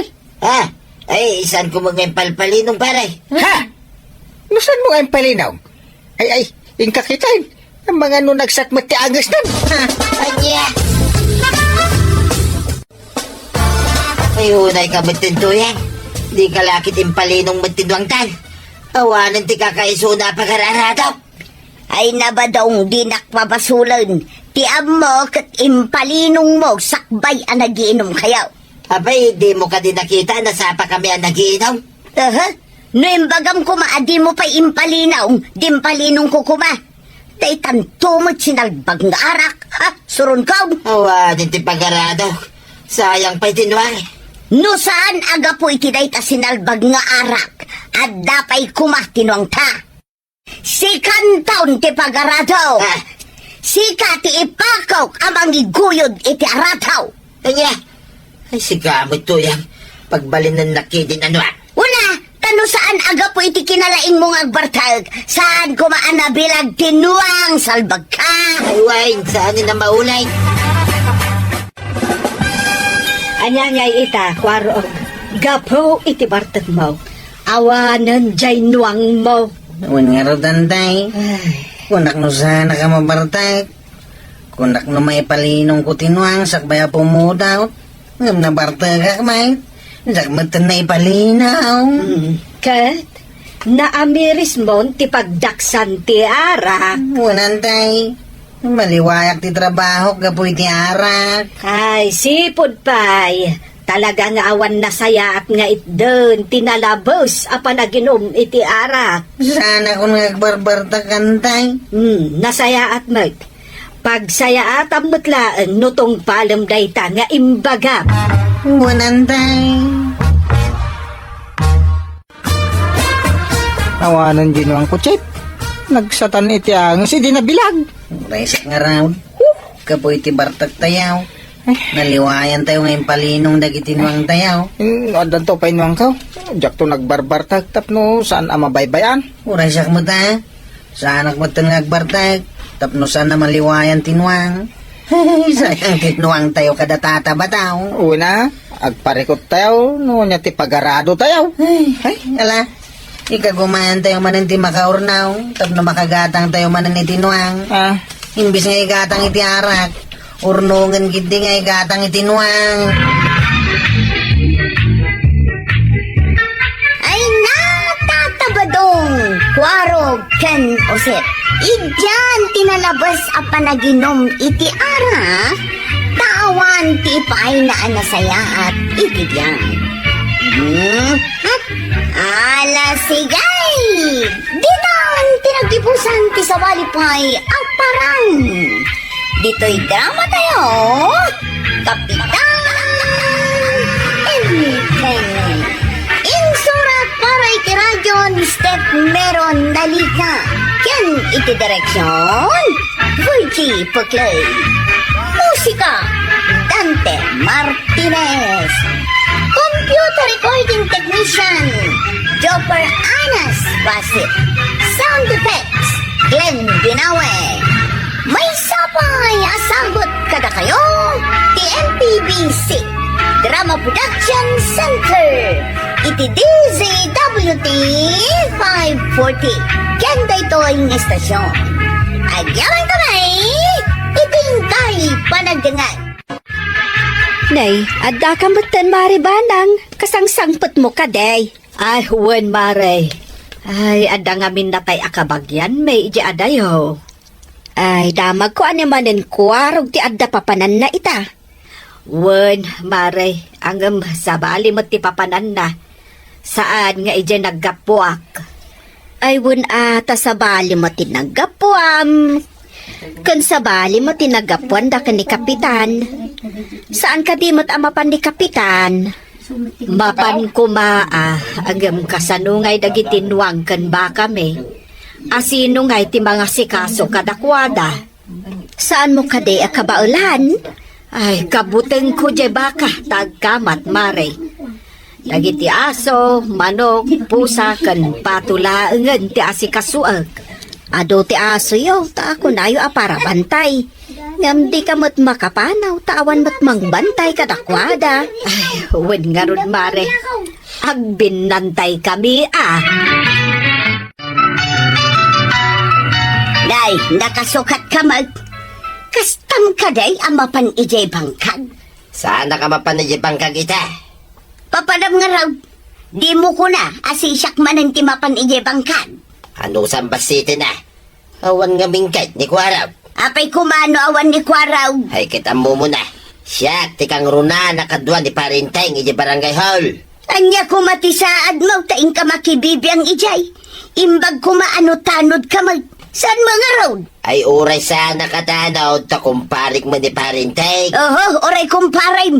Ay, isan ko mga impalpalinong pare. Ha? Nusan mo nga impalinaw? Ay, ingkakitain. Ang mga nung nagsatmat ti angas nun. Anya? Ay, unay ka matintuyan. Di ka lakit impalinong matinwang tan. Awanan ti kakaisuna pakararadaw. Ay nabadong di nakpapasulan. Ti amo kat impalinong mo sakbay ang nagiinom kayaw. Abay, di mo ka din nakita na sapa kami ang nagiinom. No imbagam kuma, di mo pa impalinaw, dimpalinong ko kuma. Tay tantumot sinalbag nga arak, ha? Surun ka. Awanan ti pagaradaw. Sayang pa'y tinwang. No saan aga po itiday ta sinalbag nga arak, at dapay kuma tinwang ta. Sikan taon ti pagaradaw. Sika ti ipakok amang iguyod iti arataw. Kanya, ay sigamot to yan. Pagbalin ng nakidin ano Una, kano saan aga po iti kinalaing mong agbartag? Saan kumaan na bilag tinuang salbag ka? Ay, wine, saan na maulay? Anya ngay ita, Kwarog. Gapo iti bartak mo. Awanan jay nuang mo. Nawan nga raw danday. Kunak no sana ka mabartag. Kunak no may palinong kutinwang sakbaya pumudaw. Ngam na bartag ka may. Sakmatan na ipalinaw. Kat, naamiris mo ti pagdaksan ti ara. Wanantay. Maliwayak ti trabaho kapoy ti arak. Ay, sipod pay. Talaga nga awan na saya at nga itdun, tinalabos a panaginom iti arak. Sana kung nagbarbartag kantay. Nasaya at mag. Pag saya at amutlaan, nutong palam dayta nga imbagap. Wanantay. Awanan din ang kutsip. Nagsatan iti ang si di nabilag. Resik nga raw. Kapoy ti bartag tayaw. Naliwayan tayo ngayon palinong dagitinwang tayaw. Adan to pa inuang ka. Diyak to nagbarbartag tapno saan ang mabaybayan. Uray siyak mo ta. Saanak mo ta nagbartag. Tapno saan na maliwayan tinwang. Sayang tinwang tayo kada tatabataw. Una, agparikot tayo. No niya ti pagarado tayo. Ay, ala. Ikagumayan tayo manan ti makaurnaw. Tapno makagatang tayo manan iti tinwang. Imbis nga igatang iti arak. Urnungan gindi nga igatang iti tinwang. Ay natatabadong, Kwarog ken Oset. Idyan tinalabas a panaginom iti ara. Tawan ti ipaay na anasaya at iti diyan. Ala sigay! Dinang tinagdipusan ti sawali pa'y aparang. Dito'y drama tayo. Kapitan Anything. Insurat para iti radyon step meron dalika. Ken iti direksyon. Fuji Puklay. Musika Dante Martinez. Computer recording technician Jopper Anas Basit. Sound effects Glenn Binawe. May sapay asagot kada kayo TMPBC Drama Production Center iti DZWT 540 kenda ito ang estasyon. Agyaman kamay itingkay panagdangan. Nay, adda ka matan maribanang, kasangsangpot mo ka, day. Ay, huwan, mare. Ay, adda nga minatay akabagyan, may iji adayo. Ay, damag ko animanin kuwarog ti adda papanan na ita. Huwan, mare, ang sabali mo ti papanan na. Saan nga iji naggapuak? Ay, huwan ata sabali mo ti naggapuam. Kun sabali mo tinagapuan da ka ni Kapitan. Saan ka di mo't amapan ni Kapitan? Mapan kumaa, agam kasanungay dagitinwang kan ba kami. Asinungay ti mga sikaso kadakwada. Saan mo kade akabaulan? Ay, kabuteng ko jay baka, tagkamat mare. Dagiti aso, manok, pusa, kan patulaangan ti asikasuag. Ado ti aso yo, ta ako na yo para bantay. Ngam di ka mo't makapanaw, tawan mo't mangbantay kadakwada. Ay, huwag nga ron, mare. Agbinantay kami, Day, nakasukat ka mag. Kastam ka day ang mapan ijay bangkag. Saan ka mapanajibang kagita? Papadam nga raw. Di mo ko na, asisyak manan ti mapan ijay bangkag. Ano sa City na? Awan nga mingkay ni Kuaraw. Apay kumano awan ni Kwaraw. Ay kita mo muna. Siya, tikang runa nakadwa ni Parinteng iji barangay hall. Anya kumatisaad mo, taing ka makibibiyang ijay. Imbag kumaano-tanod ka mag. Saan mga road? Ay uray sana katanaw ta kumparik mo ni Parinteng. Oho, oray kumparay.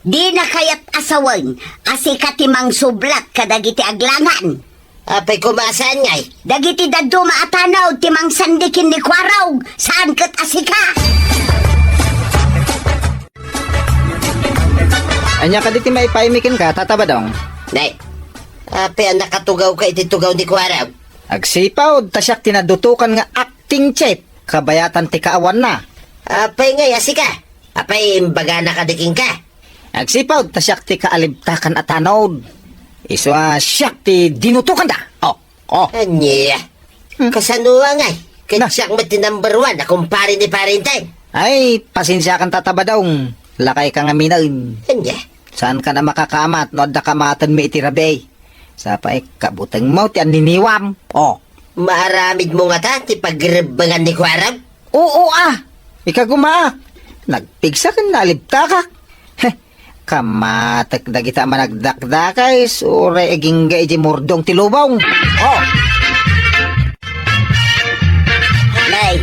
Di na kayat asawan. Asi katimang sublat kadagiti aglangan. Apay kumasaan ngay? Dagiti daduma atanaw, timang sandikin ni Kwaraw. Saan kat asika? Anya ka diti may paimikin ka, tatabadong. Nay, apay ang nakatugaw ka ititugaw ni Kuaraw. Agsipaw, tasyak tinadutukan nga acting chip. Kabayatan ti kaawan na. Apay ngay asika. Apay imbaga nakadiking ka. Agsipaw, tasyak ti kaalibtakan at tanod. Iswa siyak ti dinutukan da. Oh. Anya, kasanuwa ngay. Katsyak mo ti number 1 na kumpari ni Parinteng. Ay, pasensya kan tatabadong. Lakay ka nga minain. Anya, Saan ka na makakamat no da kamatan mi itirabay. Sa pa kabuteng mo ti aniniwam. maaramid mo nga ta ti pagrebangan ni Kuaraw. Oo Ikaguma. Nagpigsa ka na alibta ka. Kamatak da kita managdakdakay, sure eging ga iji murdong tilubong. Nay,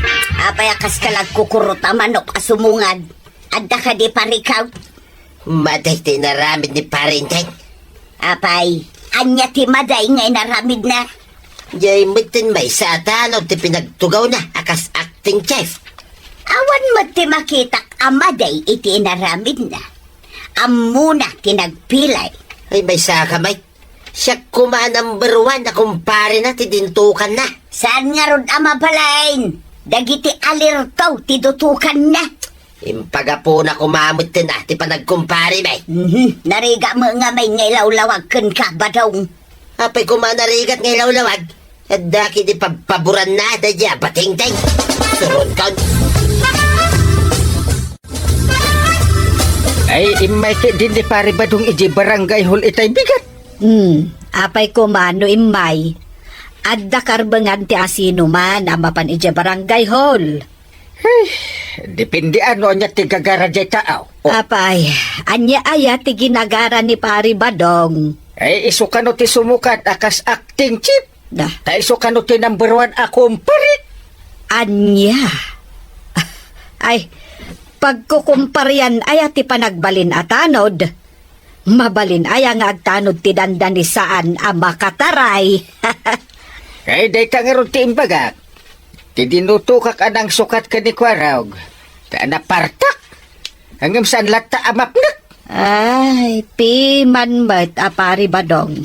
apayakas ka lagkukuruta manok asumungad. Adda ka di parikaw. Maday ti naramid ni Parinteng. Apay, anya ti maday ngay naramid na. Jay mutin may sa atanaw ti pinagtugaw na akas acting chef. Awan mo ti makitak amaday iti naramid na. Amuna tinagpilay. Ay may sa kamay. Siya kuma number 1 na kumpare na ti dintukan na. Saan nga rod ama balain? Dagiti alirtaw ti dutukan na. Impaga po na kumamot ti na ti panagkumpare may. Nariga mo nga may ngaylawlawag kun ka badong. Apay kumanarigat ngay lawlawag. At daki di papaboran na dadya bating-ting. Surun ka. Ay, imay ti din di pare badong iji barangay hall itay bigat. Apay ko mano imay. Adda karbangan ti asino man amapan ija barangay hall. Depende ano niya ti gagara jay tao. Apay, anya aya ti ginagara ni Pari Badong. Ay iso ka no ti sumukat akas acting chief. Da, Ta iso ka no ti number 1 akong parit. anya. Ay, pagkukumparian ay ati panagbalin atanod. Mabalin ay ang agtanod ti dandani saan ang makataray. Ay day ka nga ron ti imbagak. Ti dinutukak anang sukat ka ni Kwarog. Ta napartak. Hanggang saan lata amapnak. Ay, piman met apari badong.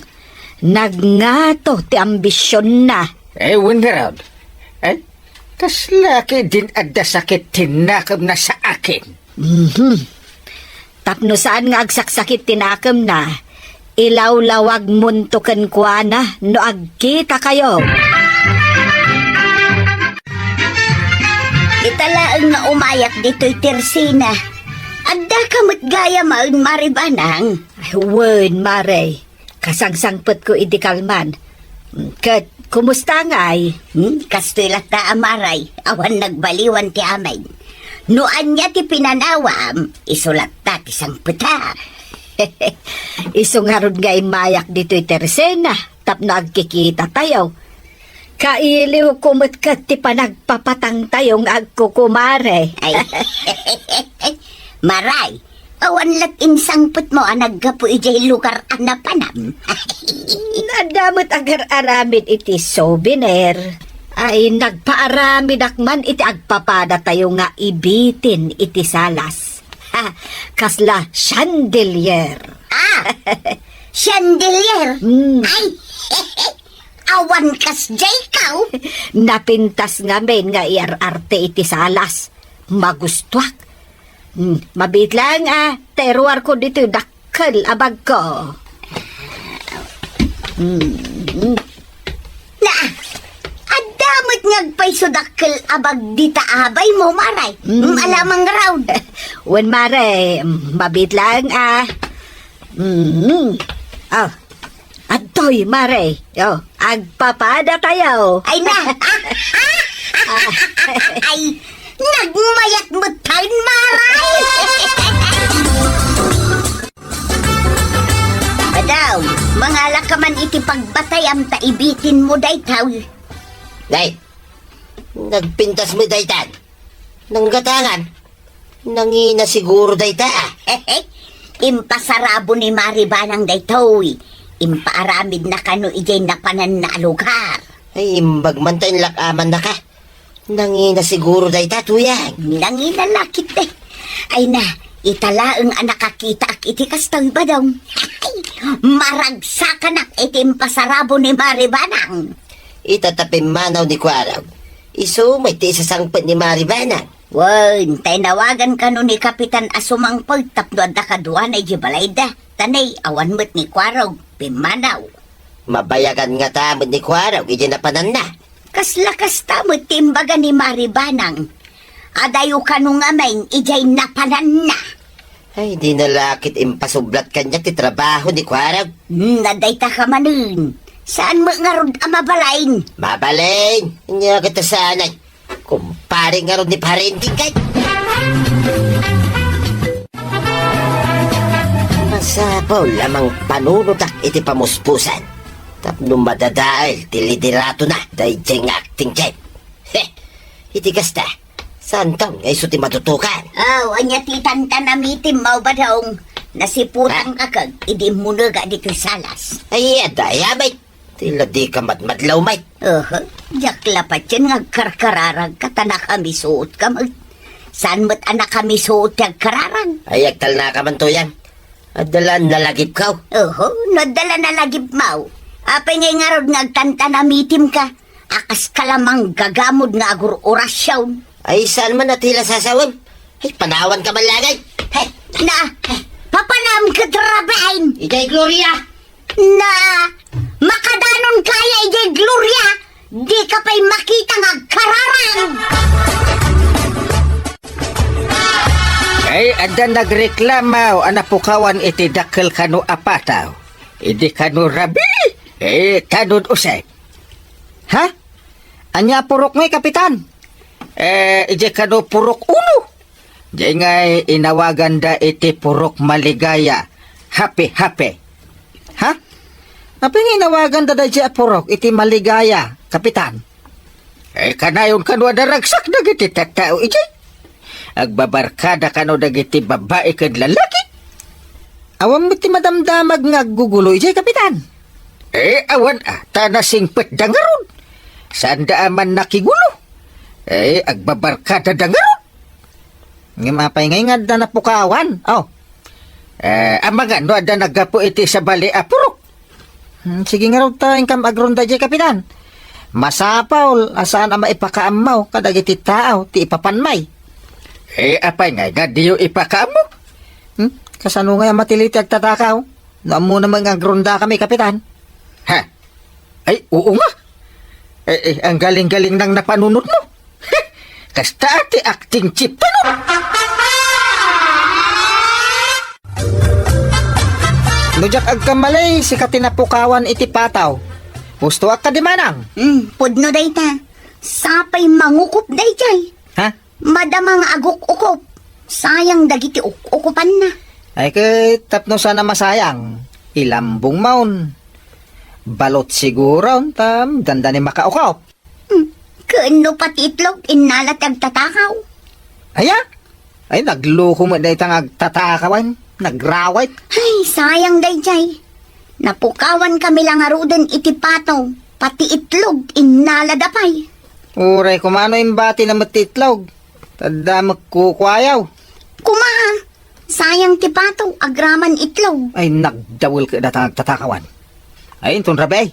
Nagngato ti ambisyon na. Ay win nga ron. Ay, tas laki din adda sakit tinakam na sa akin. Tapno saan nga agsaksakit tinakam na. Ilawlawag muntukan kwa na no agkita kayo. Italaang na umayak dito'y Tersina. Adda ka matgaya maun maribanang. Ay, wen, Mare. Kasangsangpet ko idikalman. Kat, kumusta nga'y? Kastoy lata amaray, awan nagbaliwan ti amay. Noan niya ti pinanawam, isulat ta ti sangpeta. Isong harod nga imayak dito'y Tersena. Tapno agkikita tayo. Kailiw kumot ka ti panagpapatang tayong agkukumare. Ay, maray, awan lat insangpet mo ang naggapo ijay lugar anapanam. Nadamot agar aramid iti souvenir. Ay nagpaaramid akman iti agpapada tayo nga ibitin iti salas. Ha, kasla chandelier. Chandelier. Ay, awan kas jay kaw. Napintas nga men nga iararte iti salas. Magustuak. Mabit lang teruar ko dito dakkel abag ko. Na, adamot ngagpay sudakkel abag dita abay mo maray. Alamang raw. Wen mare, mabit lang Oh, atoy mare. Oh, agpapada tayo. Ay na. Ay, nagmayat mo tayo maray. Adaw, mangala ka man iti pagbatayam ta ibitin mo day taw. Day, nagpintas mo daytan. Nang gatangan. Nangina siguro dayta. Impasarabo ni Maribanang day taw. Impaaramid na kano ijay napanan na lugar. Ay, imbag man tayong lakaman na ka. Nangina siguro dayta, tuyang. Nanginalakit eh. Ay na, italaang nakakita ak iti kastoy ba daw? Maragsakan ak iti impasarabo ni Maribanang. Itatapin manaw ni Kwarog. Iso, may ti isasangpit ni Maribanang. Wan, nawagan ka ni Kapitan Asumang pagtapno at nakaduan ay jibalayda. Tanay, awan mo't ni Kwarog, pimanaw. Mabayagan nga tamad ni Kwarog, ijinapanan na. Kaslakas tamot timbaga ni Maribanang. Adayo ka nung amay, ijay napanan na. Ay, di nalakit impasublat kanya ti trabaho ni Kwarog. Nadayta ka manun. Saan mo nga rod amabalain? Mabaling! Hindi kita sanay. Kumpare nga ron ni parenting kay. Masapaw lamang panunutak iti pamuspusan. Tapno madadail ti liderato na dahi diyang acting kay. Iti kasta. Saan taon nga iso ti matutukan? Anya ti tantanamitim mo ba daw? Nasiputang kakag, idi munaga dito salas. Ay, adayabay. Tila di ka madlaw, may. Jaklapat yan nga karkararag katana kami suot ka mag. Saan mo't anak kami suot yung kararag? Ay, agtal na ka man to yan. Adalan nalagip ka. Nadala na lagip mau. Apay ngay nga rod nagtantanamitim ka. Akas kalamang gagamod nga agur orasyon. Ay, saan man natila sasawan? Ay, panawan ka man lagay. Hey, papanam ka trabahin. Ijay Gloria! Na, makadanon kaya ijay Gloria. Di ka pa'y makita nga kararang. Ay, ada nagreklamaw anapukawan iti dakkel kanu apataw. Idi kanu rabi, kanun usay. Ha? Anya purok ngay, Kapitan? Ije kanu purok uno. Di ngay inawagan da iti purok maligaya. Happy. Ha? Napinginawagan daday siya purok iti maligaya, kapitan. Kanayon kanwa daragsak dagiti tattao ijay. Agbabarkada kano dagiti babae kad lalaki. Awan mo ti madamdamag nga gugulo ijay, kapitan. Awan tanasingpet dangaron. Saan daaman nakigulo? Agbabarkada dangaron. Nga mapay ngay nga da napukawan. Ang mga no da nagapo iti sa bali apurok. Sige nga raw tayong kam agronda jay, kapitan. Masapaw, asaan ang maipakaamaw kadagiti tao, ti ipapanmay. Apay nga diyo ipakaamo? Kasano nga matiliti agtatakaw? Naamu naman nga agronda kami, kapitan. Oo nga. Ang galing-galing nang napanunod mo. Kasta ati acting chip pa no? Nujak agkamalay, si katinapukawan iti pataw. Gusto ka di manang? Pudno day ta. Sapay mangukup day jay. Madamang aguk-ukup. Sayang dagiti ukupan na. Ay kay tapno sana masayang. Ilambong maun. Balot siguro, danda ni makaukop. Kano pati itlog, inalat agtatakaw. Ay nagluko mo na itang agtatakawan. Nagrawit. Ay, sayang day jay. Napukawan kami lang aruden iti pataw. Pati itlog, inaladapay. Uray, kumano yung bati na matitlog? Tanda magkukwayaw. Kumaa, sayang ti pataw, agraman itlog. Ay nagdawal ka datang agtatakawan. Ay, intun rabe.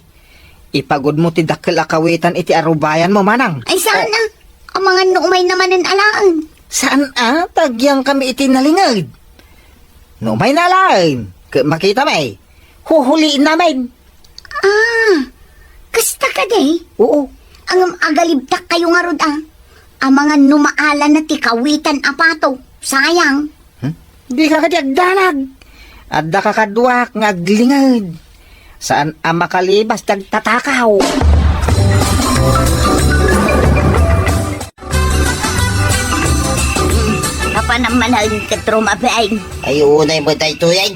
Ipagod mo ti dakkel akawitan iti arubayan mo, manang. Ay, sana. Ang mga nuumay naman ng alaan. Saan tagyang kami iti nalingad? Numay na lang. Makita may. Huhuliin namin. Kasta ka day? Oo. Ang agalibtak kayo nga rod Ang mga numaala na ti kawitan apato. Sayang. Di ka kadiagdalag. Adda ka kadwak nga aglingad. Saan ang makalibas tagtatakaw? Apa naman ang katrumabay? Ay, unay mo tayo tuyan.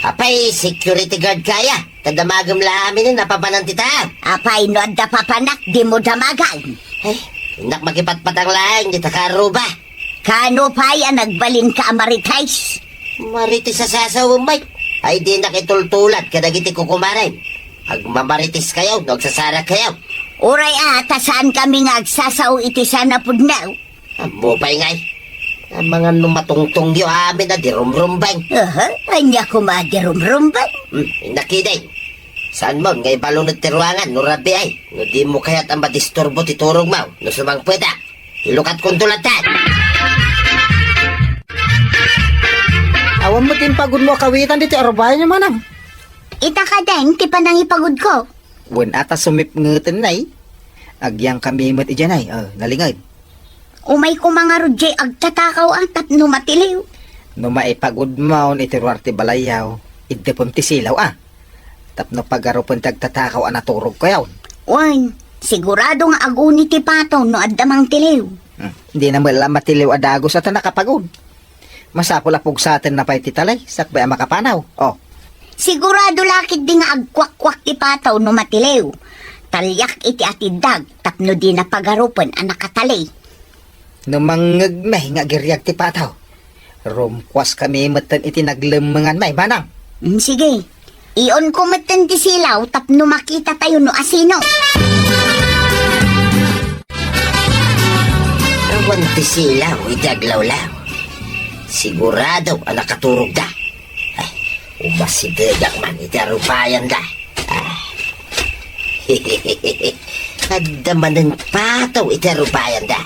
Apay, security guard kaya. Tadamagam lamin na napapanan tita. Apay no adda papanak, di mo damagan. Ay, inak makipatpatang lang, di takaruba. Kano pa'y nagbalin ka amaritais? Maritis sa sasaw, Mike. Ay, di nakitultulat, kadagiti kukumaray. Agmamaritis kayo, nagsasara kayo. Uray saan kami nga agsasaw iti sana pudnaw? Mupay ngay. Ang mga numatungtong yo amin na dirumrumbang. Anya ko madirumrumbay. Nakiday. Saan mo, ngay balong nagtiruangan, nurabi ay. No di mo kaya't ang madisturbo titurong mau. No sumang pweda. Ilukat kong tulatan. Awan mo tin pagod mo kawitan dito arubayan niya, manang. Ita ka din, ti panang ipagod ko. Wan ata sumip ngeten nay. Agyang kami mat ijan ay. Nalingad. Umay ko mga rodje agtatakaw tap no matiliw. No maipagod mo itiruarte balayaw. Idepon ti silaw Tapno pagaropon tagtatakaw naturog ko yaw. Wan, sigurado nga aguni ti pataw no addamang tiliw. Hindi na mala matiliw adago sa nakapagod. Masapula pug sa atin na pa'y titalay. Sakbay ang makapanaw. Sigurado lakit di nga agkwak-kwak ti pataw no matiliw. Talyak iti atidag tapno di na pagaropon ang nakatalay. No mangagmay nga giryag ti pataw. Rumkwas kami matan iti naglemengan may manang. Sige. Iyon ko matan ti silaw tapno makita tayo no asino. Awan ti silaw, iti aglaw-law. Sigurado ang nakaturog da. Ay, umasidegang man iti arupayan da. Kadamanan pataw iti arupayan da.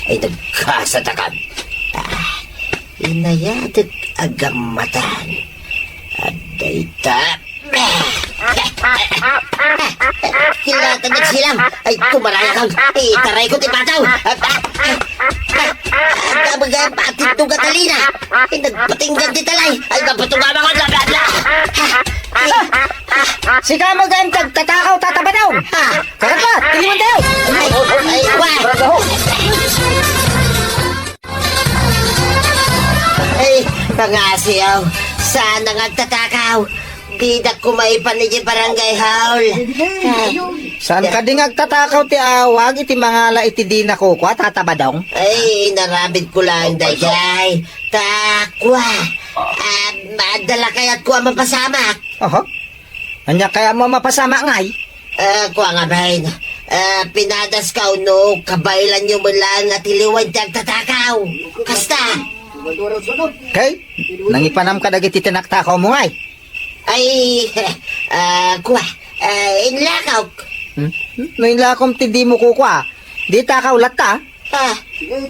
Ay nagkasatakan. Inayadat agamatan. Aday ta. Kilatan nagsilang. Ay tumarayakang. Itaray ko ti pataw. Kabaga patid to Catalina. Ay nagpatinggan ti talay. Ay napatunga mga blabla. Sika mo gan tagtatakaw tatabanaw. Karat tiliwan daw. Ay wah. Ay pangasiyaw. Sana nga tatakaw. Tidak ko maipanigi barangay haul. Saan ka di ngagtatakaw ti awag iti mangala iti di na ko kwa tatabadong? Ay, naramid ko lang dayay. Takwa. Madala kaya't ko ang mapasamak. Oho. Anya kaya mo mapasama ngay? Kuha nga bahin. Pinadas ka no, kabaylan nyo mo lang at iliwan tiyang tatakaw. Kasta. Kay, nangipanam ka dagiti tinaktakaw mo ngay. Ay, kuha. Inlakaw. No inlakom ti di mo kukwa. Di takaw latta.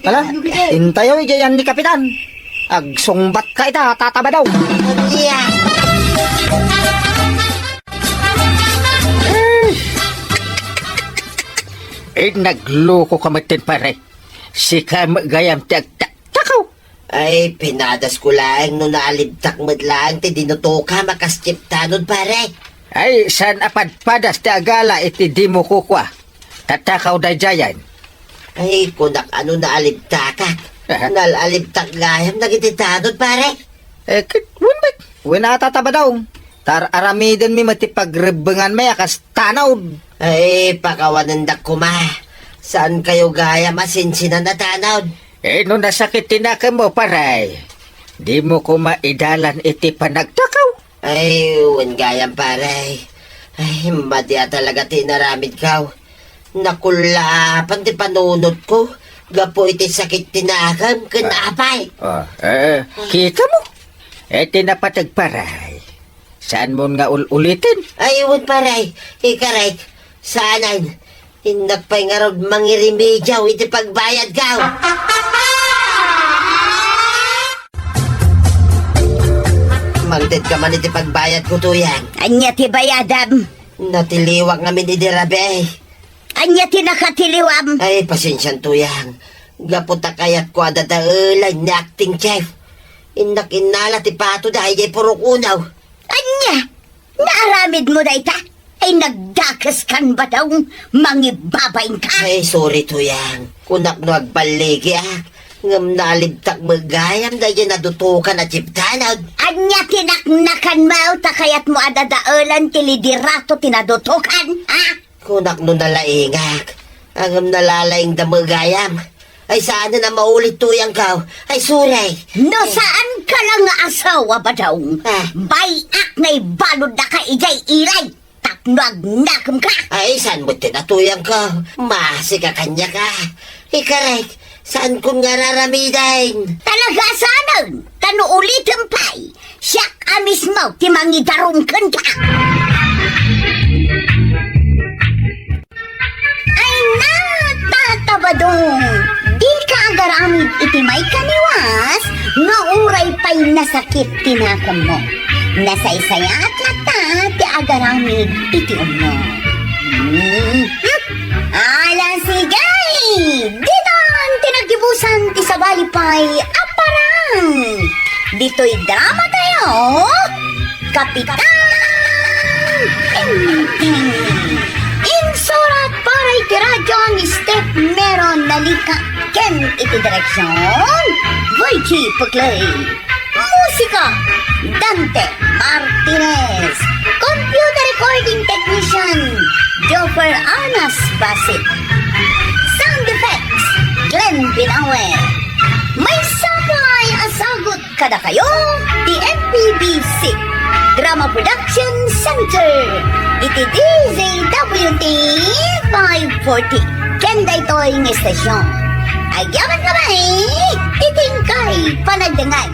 Wala, intayo ijayan ni kapitan. Agsungbat ka ita, tatabadaw. Yeah. Nagloko ka matin pare. Si kam gayam takaw. Ay, pinadas ko lang no naalibtak mo lang ti dinutuka makaskip tanod pare. Ay, san apadpadas ti agala iti di mo kukwa. Tatakaw da jayan. Ay, kunak ano naalibtakak. Nalalibtak gayam nagititanod pare. Win atatabadaw. Tar aramiden mi matipagrebengan may akas tanaw. Ay, pakawanandak ko ma. Saan kayo gayam asinsinan na tanod? No nasakit tinaka mo paray. Di mo ko maidalan iti panagtakaw. Ay, uwan gayam pare. Ay, madya talaga tinaramid ka. Nakulapan ti panunod ko. Gapo iti sakit tinakam, kanapay. Kita mo. Tinapatagparay. Saan mo nga ulitin? Ay, uwan pare. Ikaray, saanan? Inakpay nga rod mangirimidyaw iti pagbayad ka. Magdit ka man iti pagbayad ko to yan. Anya ti bayadam. Natiliwak namin iti rabi. Anya ti nakatiliwam. Ay, pasensyan to yan. Gaputa kayat ko adadaulay na acting chef. Inala ti pato dahil jay purok unaw. Anya, naaramid mo na ita. Ay nagdakas kan ba daw mangibabain ka? Ay, sorry to yan. Kunak no agbaligi Ngam nalibtak magayam dahil nadutukan at chiptanag. Anya tinaknakan mo ta kayat mo adadaulan tilidirato tinadutukan, ha? Kunak no nalaingak. Ang nalalaing damagayam. Ay saan na maulit tuyang ka? Ay suray. No saan ka lang nga asawa ba daw? Bayak na ibalod na ka ijay iray. Tapnag-nakam ka. Ay saan mo tinatuyang ka? Masi ka kanya ka. Ikarek, saan kong nga raramidain? Talaga saanan? Tano ulitin pa'y. Siyak amis mo timangidarungkan ka. Ay natatabadong. Di ka agaramid iti may kaniwas. Nga uray pa'y nasakit tinakam mo. Nasaysayat lata ti agaramid iti umno. Alang sigay! Dito ang tinagibusan ti sabali pa'y aparang. Dito'y drama tayo. Kapitan Tinting. Insurat para iti radyo ang step meron nalika ken iti direksyon. Voichi Puklay. Musika Dante Martinez. Computer recording technician Joffer Anas Basit. Sound effects Glenn Binawe. May sapay asagot kada kayo di MPBC Drama Production Center. Iti DZWT 540. Kenda ito'y ng estasyon. Ayaman ka ba eh? Titingkay panagdangay.